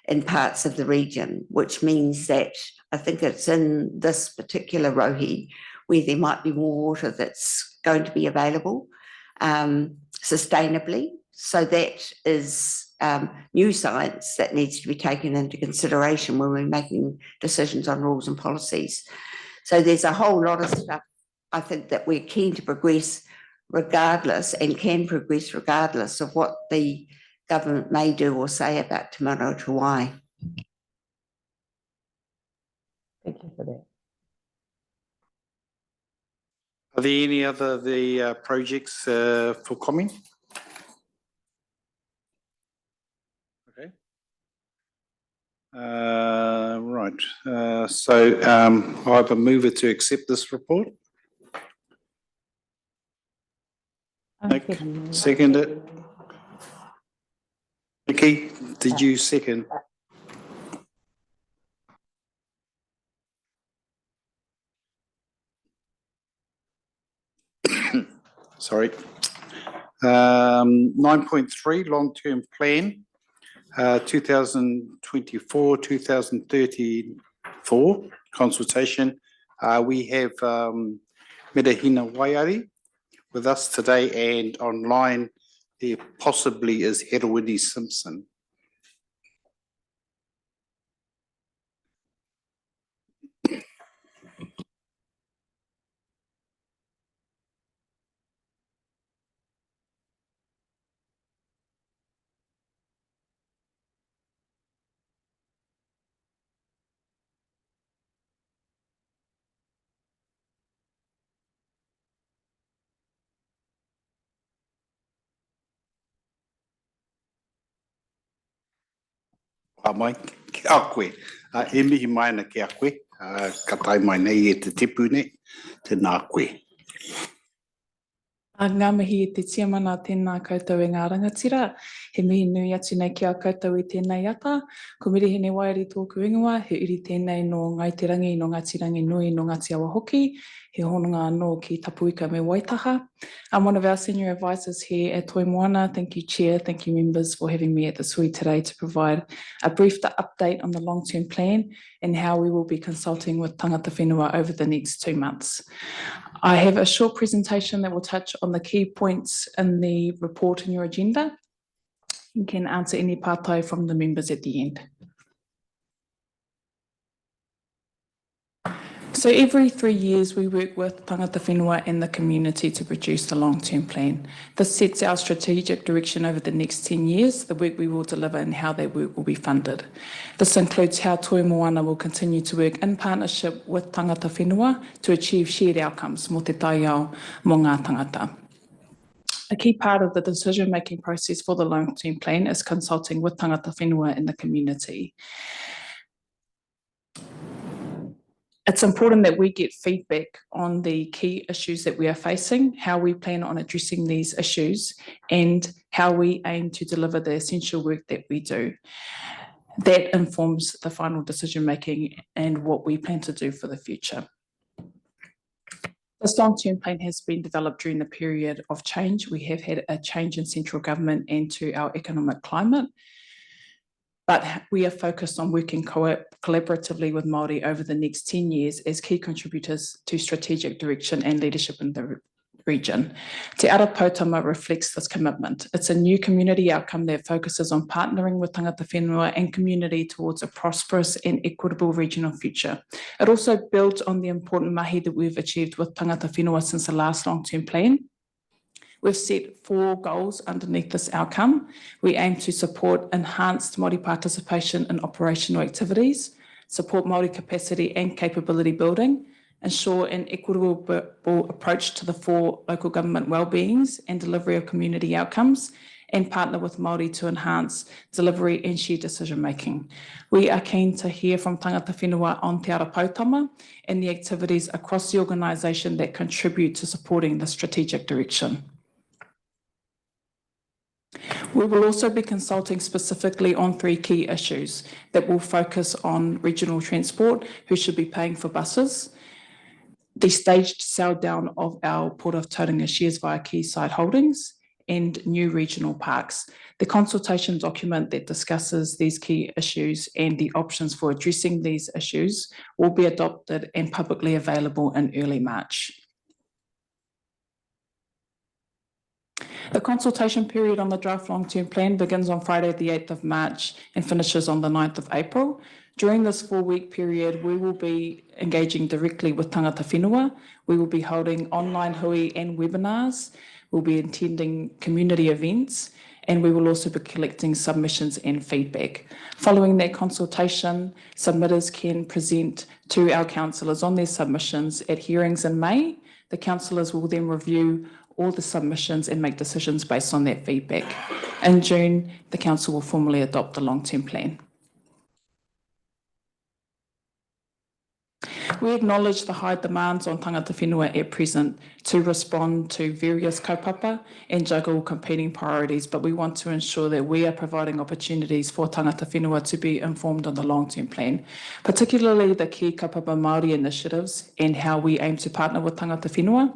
in parts of the region, which means that I think it's in this particular rohi where there might be more water that's going to be available sustainably. So that is new science that needs to be taken into consideration when we're making decisions on rules and policies. So there's a whole lot of stuff I think that we're keen to progress regardless and can progress regardless of what the government may do or say about Te Manawa Te Wai.
Thank you for that.
Are there any other projects for comment? Okay. Right. So I have a mover to accept this report. Nick, second it. Nikki, did you second? Sorry. 9.3 long-term plan, 2024-2034 consultation. We have Medahina Waiari with us today, and online there possibly is Herewini Simpson. Mai, ki a koe. E mihi mai na ki a koe. Ka tai mai nei e te tipu nei, te nā koe.
Ngā mihi e te tiamana tēnā koutou e ngā rangatira. He mihi nui atu nei ki a koutou i tēnei ata. Ko Merehine Waiari tōku ingoa, he uri tēnei no Ngaiterangi, no Ngāti Rangi Nui, no Ngāti Awa Hoki. he hononga anō ki Tapuika me Waitaha. I'm one of our senior advisors here at Toi Moana. Thank you, Chair. Thank you, members, for having me at the sui today to provide a brief update on the long-term plan and how we will be consulting with tangata whenua over the next 2 months. I have a short presentation that will touch on the key points in the report in your agenda. You can answer any pātai from the members at the end. So every 3 years, we work with tangata whenua and the community to produce the long-term plan. This sets our strategic direction over the next 10 years, the work we will deliver and how that work will be funded. This includes how Toi Moana will continue to work in partnership with tangata whenua to achieve shared outcomes mō te taiao mō ngā tangata. A key part of the decision-making process for the long-term plan is consulting with tangata whenua in the community. It's important that we get feedback on the key issues that we are facing, how we plan on addressing these issues, and how we aim to deliver the essential work that we do. That informs the final decision-making and what we plan to do for the future. This long-term plan has been developed during the period of change. We have had a change in central government and to our economic climate, but we are focused on working collaboratively with Māori over the next 10 years as key contributors to strategic direction and leadership in the region. Te Ara Poutama reflects this commitment. It's a new community outcome that focuses on partnering with tangata whenua and community towards a prosperous and equitable regional future. It also builds on the important mahi that we've achieved with tangata whenua since the last long-term plan. We've set 4 goals underneath this outcome. We aim to support enhanced Māori participation in operational activities, support Māori capacity and capability building, ensure an equitable approach to the 4 local government wellbeings and delivery of community outcomes, and partner with Māori to enhance delivery and shared decision-making. We are keen to hear from tangata whenua on Te Ara Poutama and the activities across the organisation that contribute to supporting the strategic direction. We will also be consulting specifically on 3 key issues that will focus on regional transport, who should be paying for buses, the staged sell down of our Port of Tauranga shares via Quayside Holdings, and new regional parks. The consultation document that discusses these key issues and the options for addressing these issues will be adopted and publicly available in early March. The consultation period on the draft long-term plan begins on Friday, the 8th of March and finishes on the 9th of April. During this 4-week period, we will be engaging directly with tangata whenua. We will be holding online hui and webinars. We'll be attending community events, and we will also be collecting submissions and feedback. Following that consultation, submitters can present to our councillors on their submissions at hearings in May. The councillors will then review all the submissions and make decisions based on that feedback. In June, the council will formally adopt the long-term plan. We acknowledge the high demands on tangata whenua at present to respond to various kaupapa and juggle competing priorities, but we want to ensure that we are providing opportunities for tangata whenua to be informed on the long-term plan, particularly the key kaupapa Māori initiatives and how we aim to partner with tangata whenua.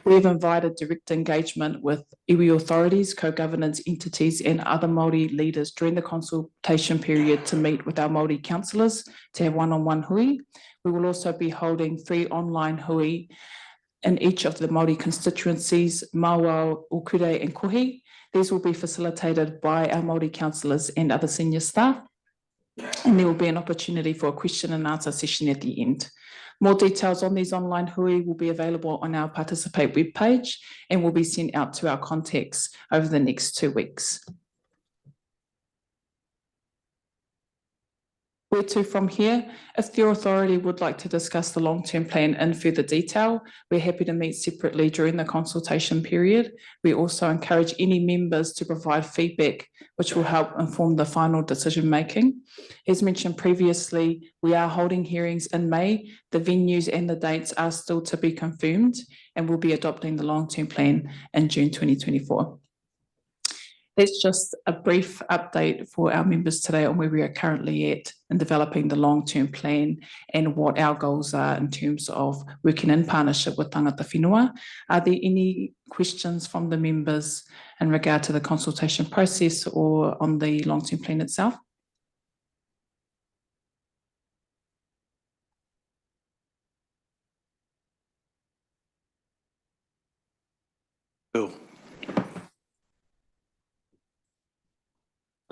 We've invited direct engagement with iwi authorities, co-governance entities and other Māori leaders during the consultation period to meet with our Māori councillors to have one-on-one hui. We will also be holding 3 online hui in each of the Māori constituencies, Mawao, Okure and Kohi. These will be facilitated by our Māori councillors and other senior staff. And there will be an opportunity for a question and answer session at the end. More details on these online hui will be available on our Participate webpage and will be sent out to our contacts over the next 2 weeks. Where to from here? If your authority would like to discuss the long-term plan in further detail, we're happy to meet separately during the consultation period. We also encourage any members to provide feedback, which will help inform the final decision-making. As mentioned previously, we are holding hearings in May. The venues and the dates are still to be confirmed, and we'll be adopting the long-term plan in June 2024. That's just a brief update for our members today on where we are currently at in developing the long-term plan and what our goals are in terms of working in partnership with tangata whenua. Are there any questions from the members in regard to the consultation process or on the long-term plan itself?
Bill.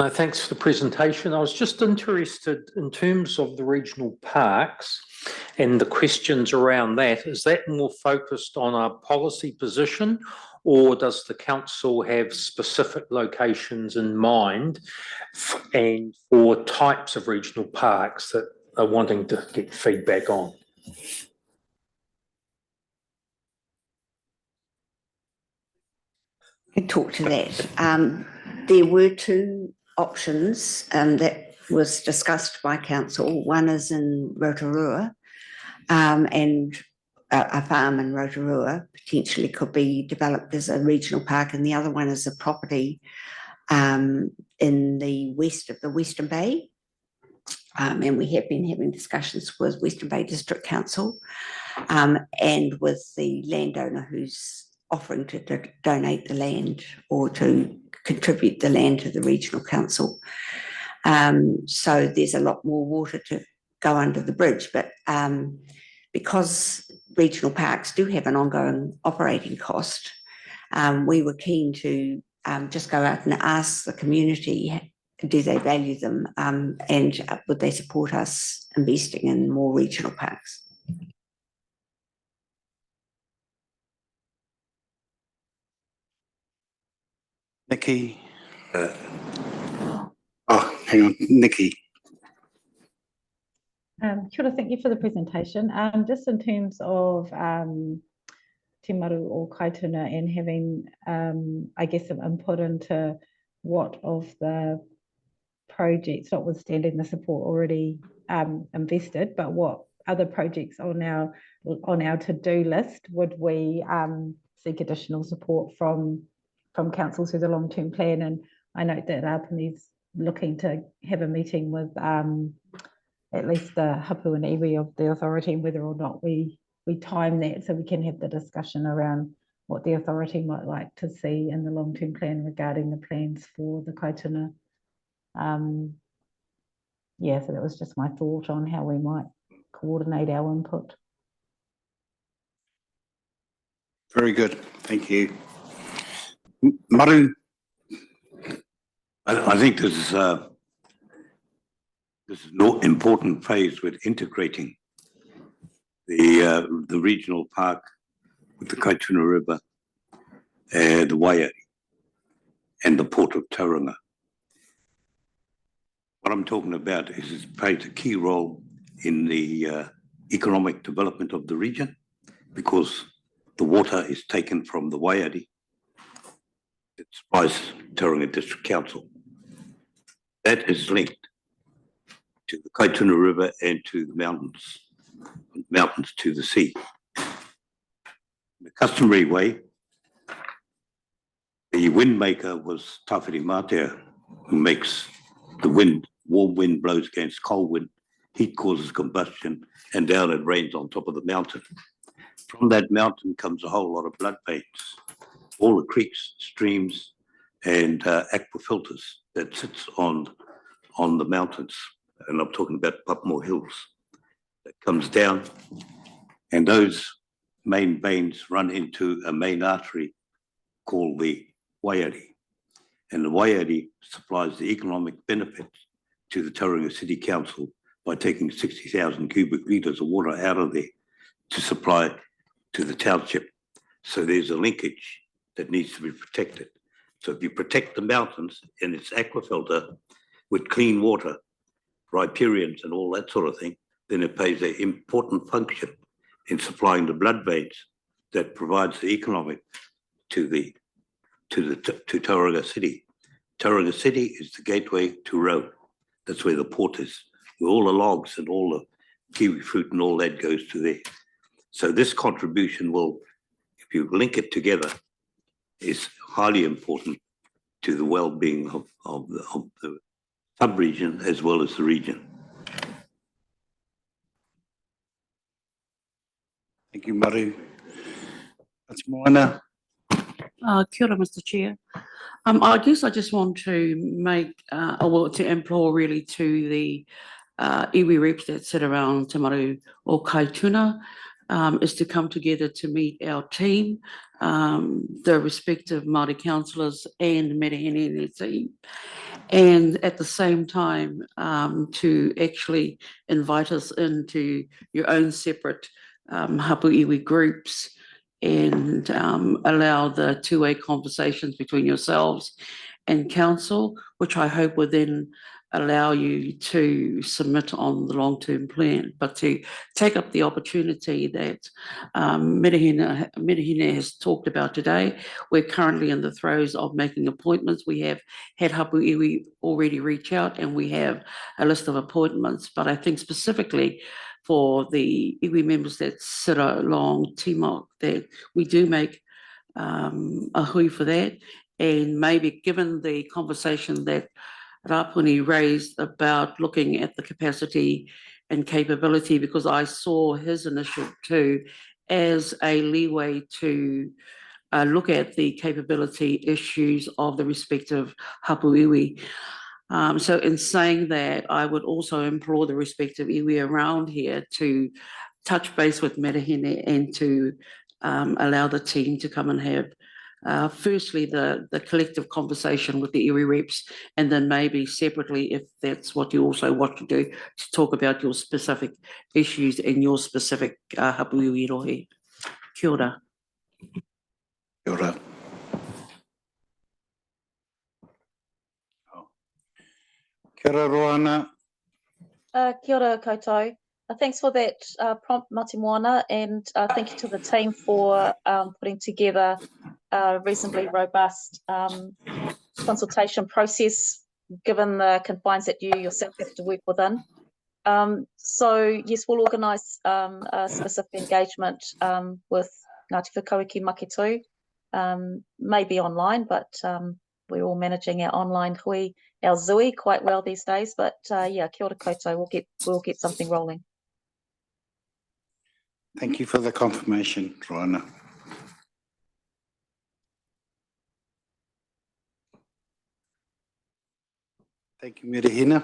No, thanks for the presentation. I was just interested in terms of the regional parks and the questions around that. Is that more focused on a policy position, or does the council have specific locations in mind and for types of regional parks that are wanting to get feedback on?
I can talk to that. There were two options that was discussed by council. One is in Rotorua, and a farm in Rotorua potentially could be developed as a regional park, and the other one is a property in the west of the Western Bay. And we have been having discussions with Western Bay District Council and with the landowner who's offering to donate the land or to contribute the land to the regional council. So there's a lot more water to go under the bridge, but because regional parks do have an ongoing operating cost, we were keen to just go out and ask the community, do they value them, and would they support us investing in more regional parks?
Nikki. Hang on, Nikki.
Kia ora, thank you for the presentation. Just in terms of Te Maru or Kaituna and having, I guess, some input into what of the projects, notwithstanding the support already invested, but what other projects on our to-do list would we seek additional support from council through the long-term plan? And I note that Apani's looking to have a meeting with at least the hapu and iwi of the authority, and whether or not we time that so we can have the discussion around what the authority might like to see in the long-term plan regarding the plans for the Kaituna. Yeah, so that was just my thought on how we might coordinate our input.
Very good, thank you. Maru.
I think this is an important phase with integrating the regional park with the Kaituna River, the Waiari, and the port of Tauranga. What I'm talking about is it plays a key role in the economic development of the region, because the water is taken from the Waiari. It supplies Tauranga District Council. That is linked to the Kaituna River and to the mountains to the sea. In the customary way, the wind maker was Tawhiri Mātea, who makes the wind, warm wind blows against cold wind, heat causes combustion, and down it rains on top of the mountain. From that mountain comes a whole lot of blood veins, all the creeks, streams, and aquifilters that sits on the mountains. And I'm talking about Papamore Hills. That comes down, and those main veins run into a main artery called the Waiari. And the Waiari supplies the economic benefit to the Tauranga City Council by taking 60,000 cubic litres of water out of there to supply to the township. So there's a linkage that needs to be protected. So if you protect the mountains and its aquifilter with clean water, riparians and all that sort of thing, then it plays an important function in supplying the blood veins that provides the economic to Tauranga City. Tauranga City is the gateway to Roe. That's where the port is, where all the logs and all the kiwi fruit and all that goes to there. So this contribution will, if you link it together, is highly important to the well-being of the sub-region as well as the region.
Thank you, Maru. That's Moana.
Kia ora, Mr. Chair. I guess I just want to make, to implore really to the iwi reps that sit around Te Maru o Kaituna, is to come together to meet our team, the respective Māori councillors and Merehene team, and at the same time to actually invite us into your own separate hapu iwi groups and allow the two-way conversations between yourselves and council, which I hope will then allow you to submit on the long-term plan, but to take up the opportunity that Merehene has talked about today. We're currently in the throes of making appointments. We have had hapu iwi already reach out and we have a list of appointments, but I think specifically for the iwi members that sit along Timok, that we do make a hui for that. And maybe given the conversation that Rapuni raised about looking at the capacity and capability, because I saw his initiative too as a leeway to look at the capability issues of the respective hapu iwi. So in saying that, I would also implore the respective iwi around here to touch base with Merehene and to allow the team to come and have firstly the collective conversation with the iwi reps, and then maybe separately, if that's what you also want to do, to talk about your specific issues and your specific hapu iwi rohe. Kia ora.
Kia ora. Kia ora, Roana.
Kia ora koutou. Thanks for that prompt, Mati Moana, and thank you to the team for putting together a reasonably robust consultation process, given the confines that you yourself have to work within. So yes, we'll organise a specific engagement with Ngāti Whakauiki Maketu, maybe online, but we're all managing our online hui, our zui quite well these days. But yeah, kia ora koutou, we'll get something rolling.
Thank you for the confirmation, Roana. Thank you, Merehene.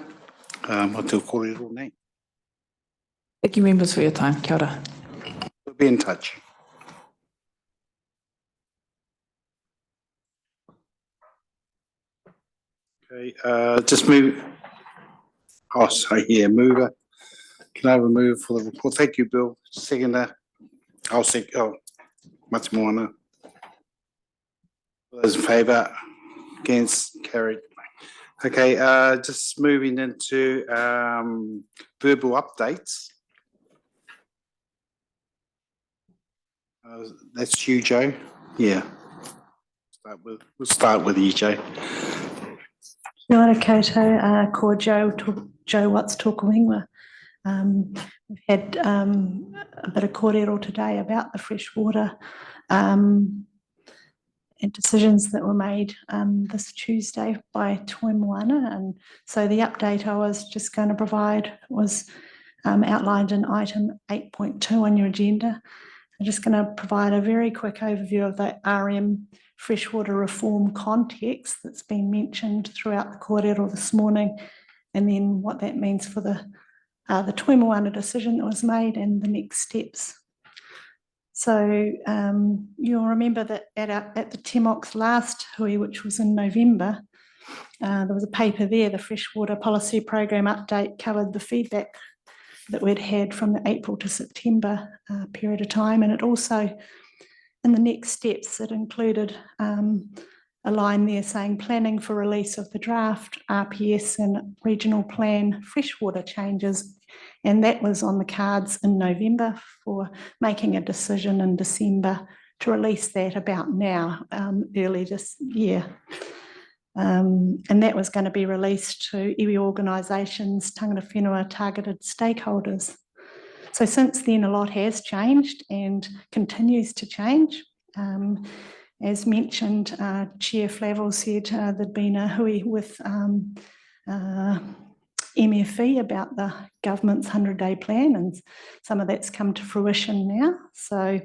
O te kōrero nei.
Thank you, members, for your time. Kia ora.
We'll be in touch. Okay, just move. Oh, sorry, yeah, mover. Can I have a move for the report? Thank you, Bill. Seconder. I'll second. Oh, much more now. Those in favour? Against? Carried. Okay, just moving into verbal updates. That's you, Joe. Yeah. We'll start with you, Joe.
Kia ora koutou, ko Joe Watts tōku ingoa. We've had a bit of kōrero today about the freshwater and decisions that were made this Tuesday by Toi Moana. And so the update I was just going to provide was outlined in item 8.2 on your agenda. I'm just going to provide a very quick overview of the RM freshwater reform context that's been mentioned throughout the kōrero this morning, and then what that means for the Toi Moana decision that was made and the next steps. So you'll remember that at the TEMOC's last hui, which was in November, there was a paper there, the Freshwater Policy Programme Update, covered the feedback that we'd had from the April to September period of time. And it also, in the next steps, it included a line there saying planning for release of the draft RPS and regional plan freshwater changes. And that was on the cards in November for making a decision in December to release that about now, early this year. And that was going to be released to iwi organisations, tangata whenua, targeted stakeholders. So since then, a lot has changed and continues to change. As mentioned, Chair Flavel said there'd been a hui with MFE about the government's 100-day plan, and some of that's come to fruition now. So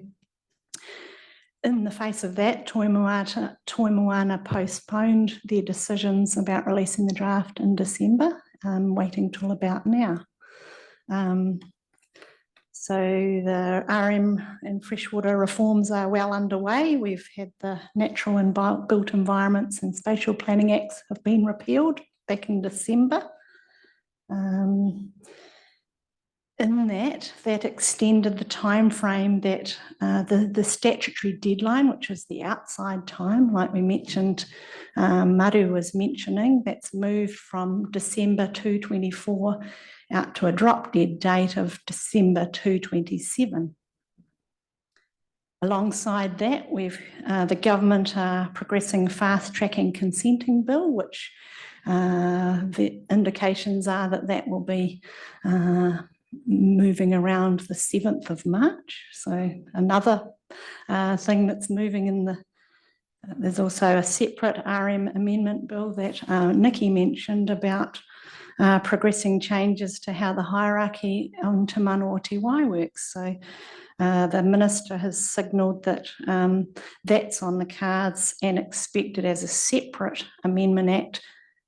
in the face of that, Toi Moana postponed their decisions about releasing the draft in December, waiting till about now. So the RM and freshwater reforms are well underway. We've had the Natural and Built Environments and Spatial Planning Acts have been repealed back in December. In that extended the time frame that the statutory deadline, which is the outside time, like we mentioned, Maru was mentioning, that's moved from December 2024 out to a drop dead date of December 2027. Alongside that, the government are progressing fast tracking consenting bill, which the indications are that will be moving around the 7th of March. So another thing that's moving in there's also a separate RM amendment bill that Nikki mentioned about progressing changes to how the hierarchy on Te Manawa o Te Wai works. So the minister has signalled that that's on the cards and expected as a separate amendment act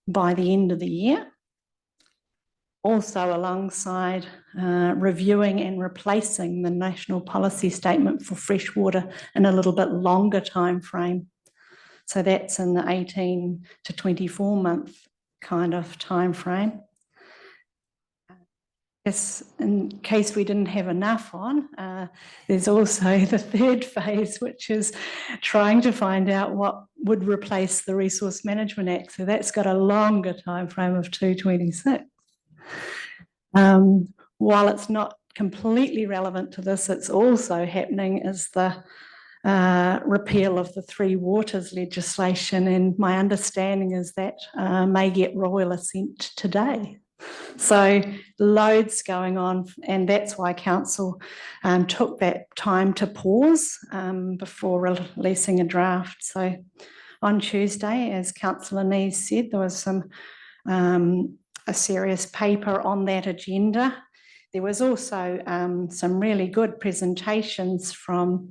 by the end of the year. Also alongside reviewing and replacing the National Policy Statement for Freshwater in a little bit longer time frame. So that's in the 18 to 24 month kind of time frame. Yes, in case we didn't have enough on, there's also the third phase, which is trying to find out what would replace the Resource Management Act. So that's got a longer time frame of 2026. While it's not completely relevant to this, it's also happening is the repeal of the Three Waters legislation, and my understanding is that may get royal assent today. So loads going on, and that's why Council took that time to pause before releasing a draft. So on Tuesday, as Councillor Nees said, there was a serious paper on that agenda. There was also some really good presentations from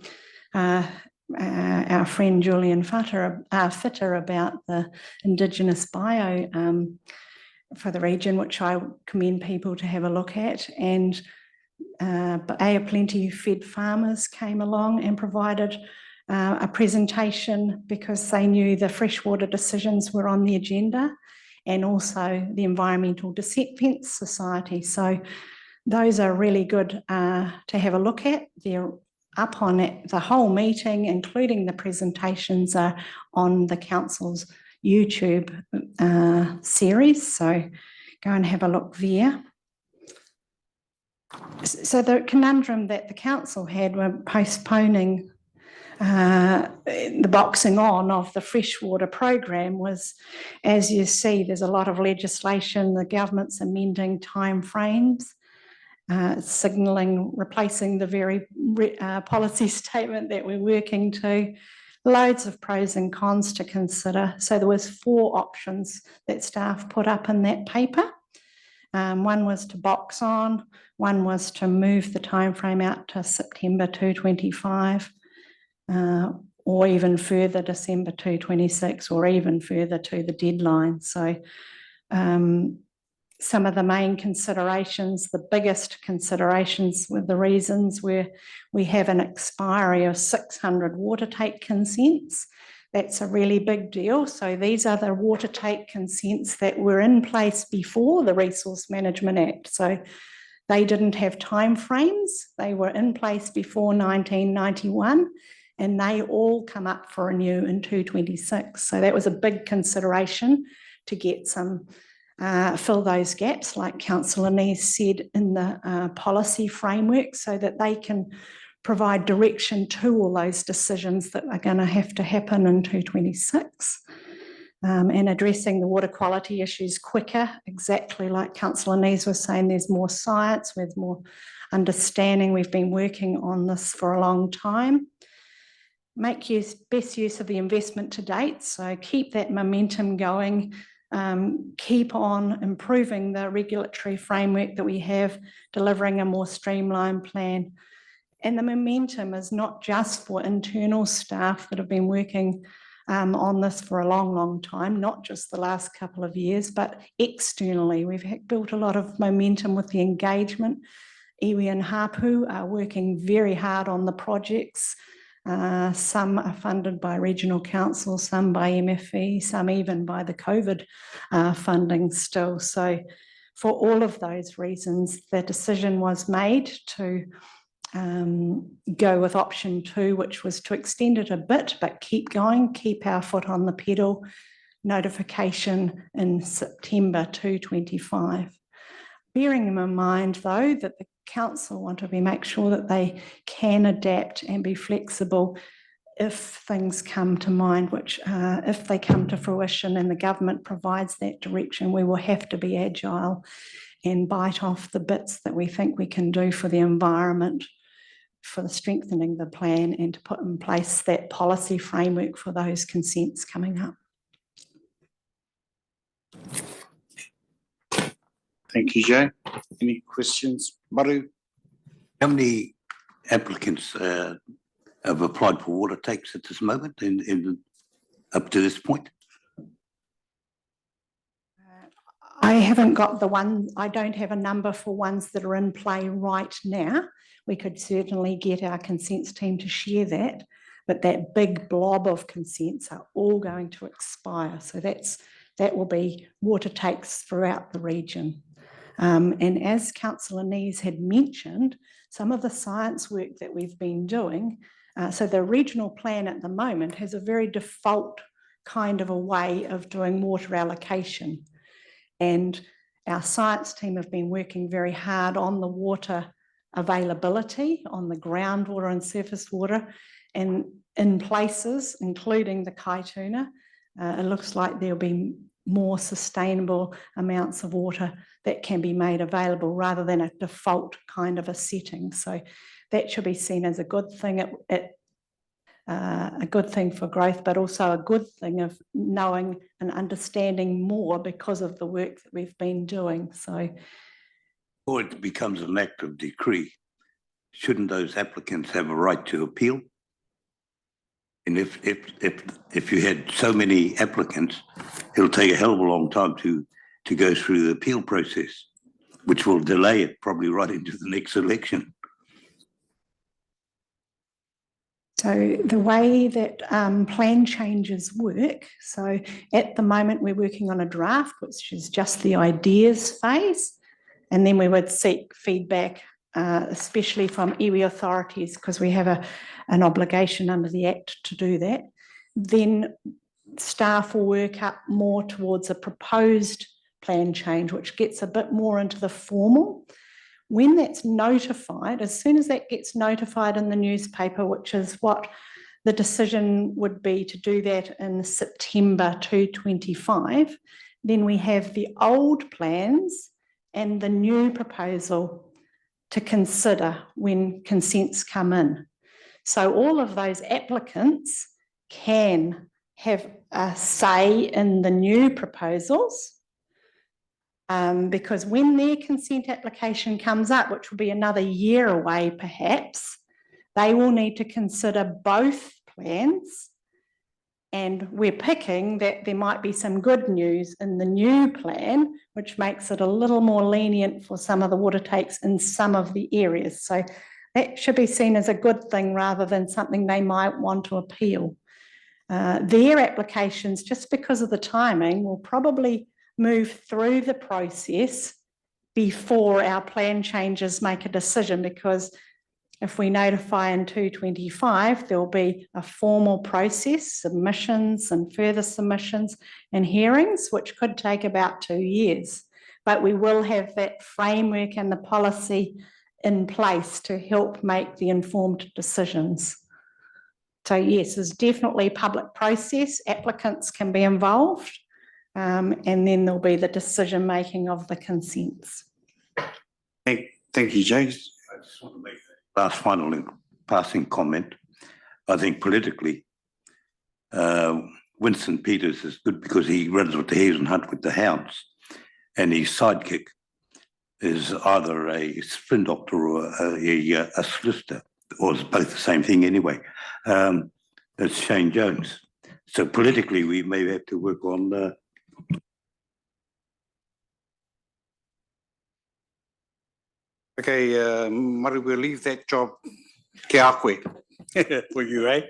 our friend Julian Fitter about the Indigenous bio for the region, which I commend people to have a look at. And Aya Plenty Fed Farmers came along and provided a presentation because they knew the freshwater decisions were on the agenda, and also the Environmental Defence Society. So those are really good to have a look at. They're up on it. The whole meeting, including the presentations, are on the Council's YouTube series. So go and have a look there. So the conundrum that the Council had when postponing the boxing on of the freshwater program was, as you see, there's a lot of legislation, the government's amending timeframes, signalling replacing the very policy statement that we're working to, loads of pros and cons to consider. So there was 4 options that staff put up in that paper. One was to box on, one was to move the timeframe out to September 2025, or even further, December 2026, or even further to the deadline. So some of the main considerations, the biggest considerations were the reasons where we have an expiry of 600 water take consents. That's a really big deal. So these are the water take consents that were in place before the Resource Management Act. So they didn't have timeframes. They were in place before 1991. And they all come up for renew in 2026. So that was a big consideration to get some, fill those gaps, like Councillor Nees said, in the policy framework, so that they can provide direction to all those decisions that are going to have to happen in 2026. And addressing the water quality issues quicker, exactly like Councillor Nees was saying, there's more science, with more understanding. We've been working on this for a long time. make best use of the investment to date. So keep that momentum going, keep on improving the regulatory framework that we have, delivering a more streamlined plan. And the momentum is not just for internal staff that have been working on this for a long, long time, not just the last couple of years, but externally. We've built a lot of momentum with the engagement. Iwi and Hapu are working very hard on the projects. Some are funded by regional council, some by MFE, some even by the COVID funding still. So for all of those reasons, the decision was made to go with option 2, which was to extend it a bit, but keep going, keep our foot on the pedal. Notification in September 2025. Bearing in mind, though, that the council want to make sure that they can adapt and be flexible if things come to mind, which if they come to fruition and the government provides that direction, we will have to be agile and bite off the bits that we think we can do for the environment, for the strengthening the plan, and to put in place that policy framework for those consents coming up.
Thank you, Jay. Any questions? Maru?
How many applicants have applied for water takes at this moment up to this point?
I haven't got the one, I don't have a number for ones that are in play right now. We could certainly get our consents team to share that, but that big blob of consents are all going to expire. So that will be water takes throughout the region. And as Councillor Nees had mentioned, some of the science work that we've been doing, so the regional plan at the moment has a very default kind of a way of doing water allocation. And our science team have been working very hard on the water availability, on the groundwater and surface water, and in places, including the Kaituna, it looks like there'll be more sustainable amounts of water that can be made available rather than a default kind of a setting. So that should be seen as a good thing, a good thing for growth, but also a good thing of knowing and understanding more because of the work that we've been doing. So,
or it becomes an act of decree, shouldn't those applicants have a right to appeal? And if you had so many applicants, it'll take a hell of a long time to go through the appeal process, which will delay it probably right into the next election.
So the way that plan changes work, so at the moment we're working on a draft, which is just the ideas phase, and then we would seek feedback, especially from iwi authorities, because we have an obligation under the Act to do that. Then staff will work up more towards a proposed plan change, which gets a bit more into the formal. When that's notified, as soon as that gets notified in the newspaper, which is what the decision would be to do that in September 2025, then we have the old plans and the new proposal to consider when consents come in. So all of those applicants can have a say in the new proposals, because when their consent application comes up, which will be another year away perhaps, they will need to consider both plans. And we're picking that there might be some good news in the new plan, which makes it a little more lenient for some of the water takes in some of the areas. So that should be seen as a good thing rather than something they might want to appeal. Their applications, just because of the timing, will probably move through the process before our plan changes make a decision, because if we notify in 225, there'll be a formal process, submissions and further submissions and hearings, which could take about 2 years. But we will have that framework and the policy in place to help make the informed decisions. So yes, there's definitely a public process. Applicants can be involved, and then there'll be the decision making of the consents.
Thank you, James.
I just want to make a last final passing comment. I think politically, Winston Peters is good because he runs with the hares and hunt with the hounds, and his sidekick is either a spin doctor or a solicitor, or it's both the same thing anyway. That's Shane Jones. So politically, we may have to work on
Okay, Maru, we'll leave that job ke a koe for you, eh?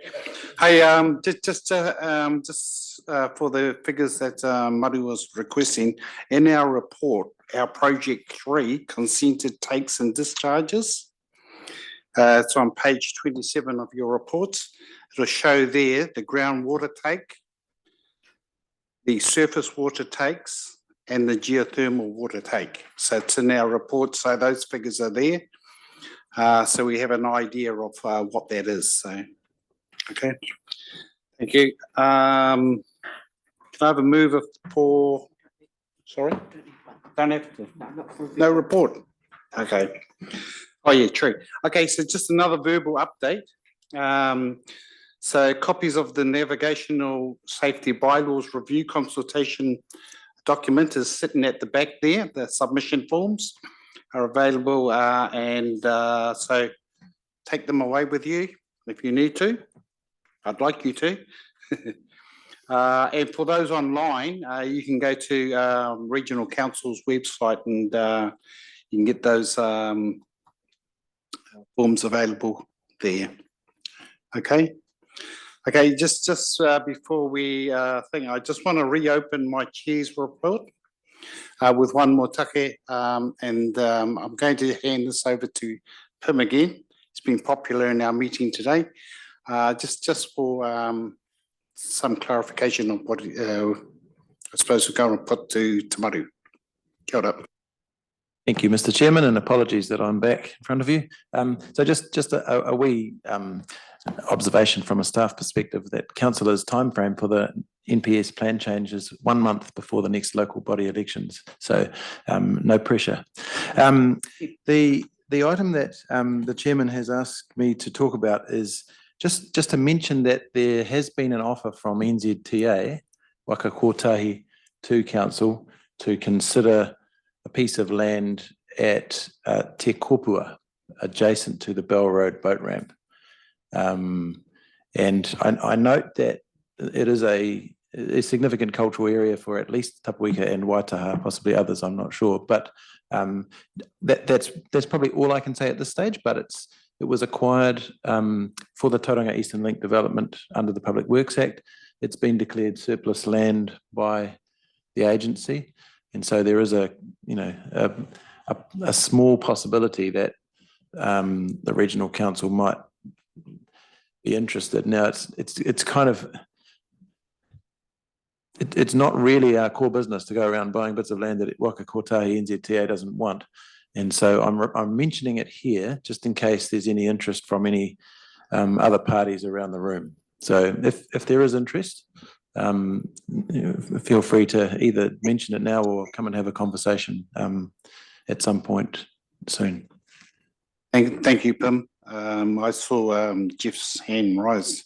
Hey, just for the figures that Maru was requesting, in our report, our project 3, consented takes and discharges. It's on page 27 of your reports. It'll show there the groundwater take, the surface water takes, and the geothermal water take. So it's in our report, so those figures are there. So we have an idea of what that is. So, okay, thank you. Can I have a mover for, sorry? Don't have to. No report. Okay. Oh yeah, true. Okay, so just another verbal update. So copies of the Navigational Safety Bylaws Review Consultation document is sitting at the back there. The submission forms are available, and so take them away with you if you need to. I'd like you to. And for those online, you can go to Regional Council's website and you can get those forms available there. Okay. Okay, just before we think, I just want to reopen my chair's report with one more take, and I'm going to hand this over to Pim again. It's been popular in our meeting today. Just for some clarification on what I suppose we're going to put to Maru. Kia ora.
Thank you, Mr. Chairman, and apologies that I'm back in front of you. So just a wee observation from a staff perspective that councillors' timeframe for the NPS plan change is 1 month before the next local body elections. So no pressure. The item that the chairman has asked me to talk about is just to mention that there has been an offer from NZTA, Waka Kotahi, to council to consider a piece of land at Te Kopua, adjacent to the Bell Road boat ramp. And I note that it is a significant cultural area for at least Tapuika and Waitaha, possibly others, I'm not sure. But that's probably all I can say at this stage, but it was acquired for the Tauranga Eastern Link development under the Public Works Act. It's been declared surplus land by the agency. And so there is a small possibility that the regional council might be interested. Now it's kind of it's not really our core business to go around buying bits of land that Waka Kotahi NZTA doesn't want, and so I'm mentioning it here just in case there's any interest from any other parties around the room. So if there is interest, feel free to either mention it now or come and have a conversation at some point soon.
Thank you, Pim. I saw Jeff's hand rise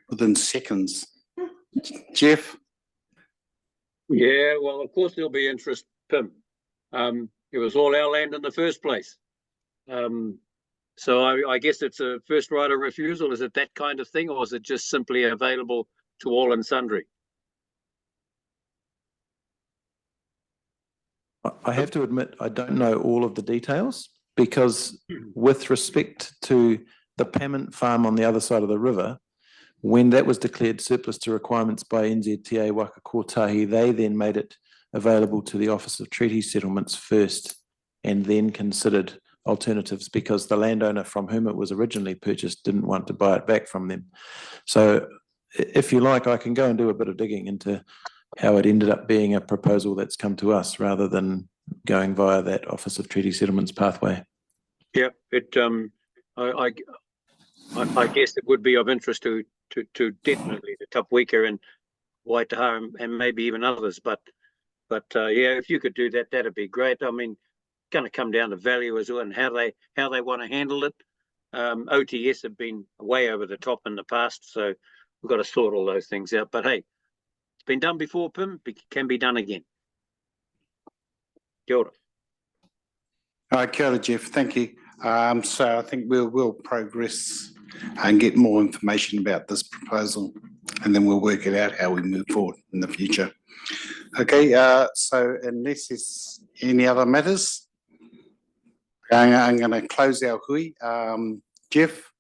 within seconds. Jeff?
Yeah, well, of course there'll be interest, Pim. It was all our land in the first place. So I guess it's a first right of refusal. Is it that kind of thing, or is it just simply available to all and sundry?
I have to admit, I don't know all of the details, because with respect to the Pamment farm on the other side of the river, when that was declared surplus to requirements by NZTA Waka Kotahi, they then made it available to the Office of Treaty Settlements first, and then considered alternatives, because the landowner from whom it was originally purchased didn't want to buy it back from them. So if you like, I can go and do a bit of digging into how it ended up being a proposal that's come to us rather than going via that Office of Treaty Settlements pathway.
Yeah, I guess it would be of interest to definitely the Tapuika and Waitaha and maybe even others, but yeah, if you could do that, that'd be great. I mean, going to come down to value as well and how they want to handle it. OTS have been way over the top in the past, so we've got to sort all those things out. But hey, it's been done before, Pim, can be done again. Kia ora.
Kia ora, Jeff. Thank you. So I think we'll progress and get more information about this proposal, and then we'll work it out how we move forward in the future. Okay, so unless there's any other matters, I'm going to close our hui. Jeff,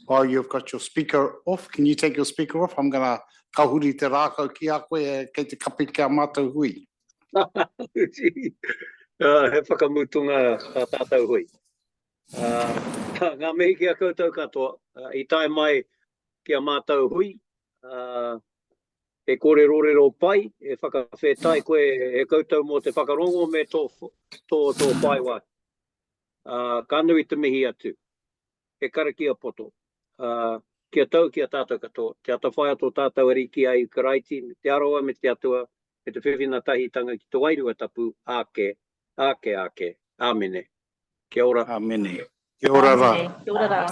while you've got your speaker off, can you take your speaker off? I'm going to kahuri te rākau ki a koe kei te kapi kia mātou hui.
He whakamutunga tātou hui. Ngā mihi kia koutou katoa, I tae mai kia mātou hui, e kore rorero pai, e whakawhetai koe e koutou mō te whakarongo me tō pai wai. Ka nui te mihi atu, e kara kia poto. Kia tau kia tātou katoa, te ata whai ato tātou ariki ai karaiti, me te aroa me te atua, me te whiwhina tahitanga ki te wairua tapu, ake, amene. Kia ora.
Amene. Kia ora rā.
Kia ora rā.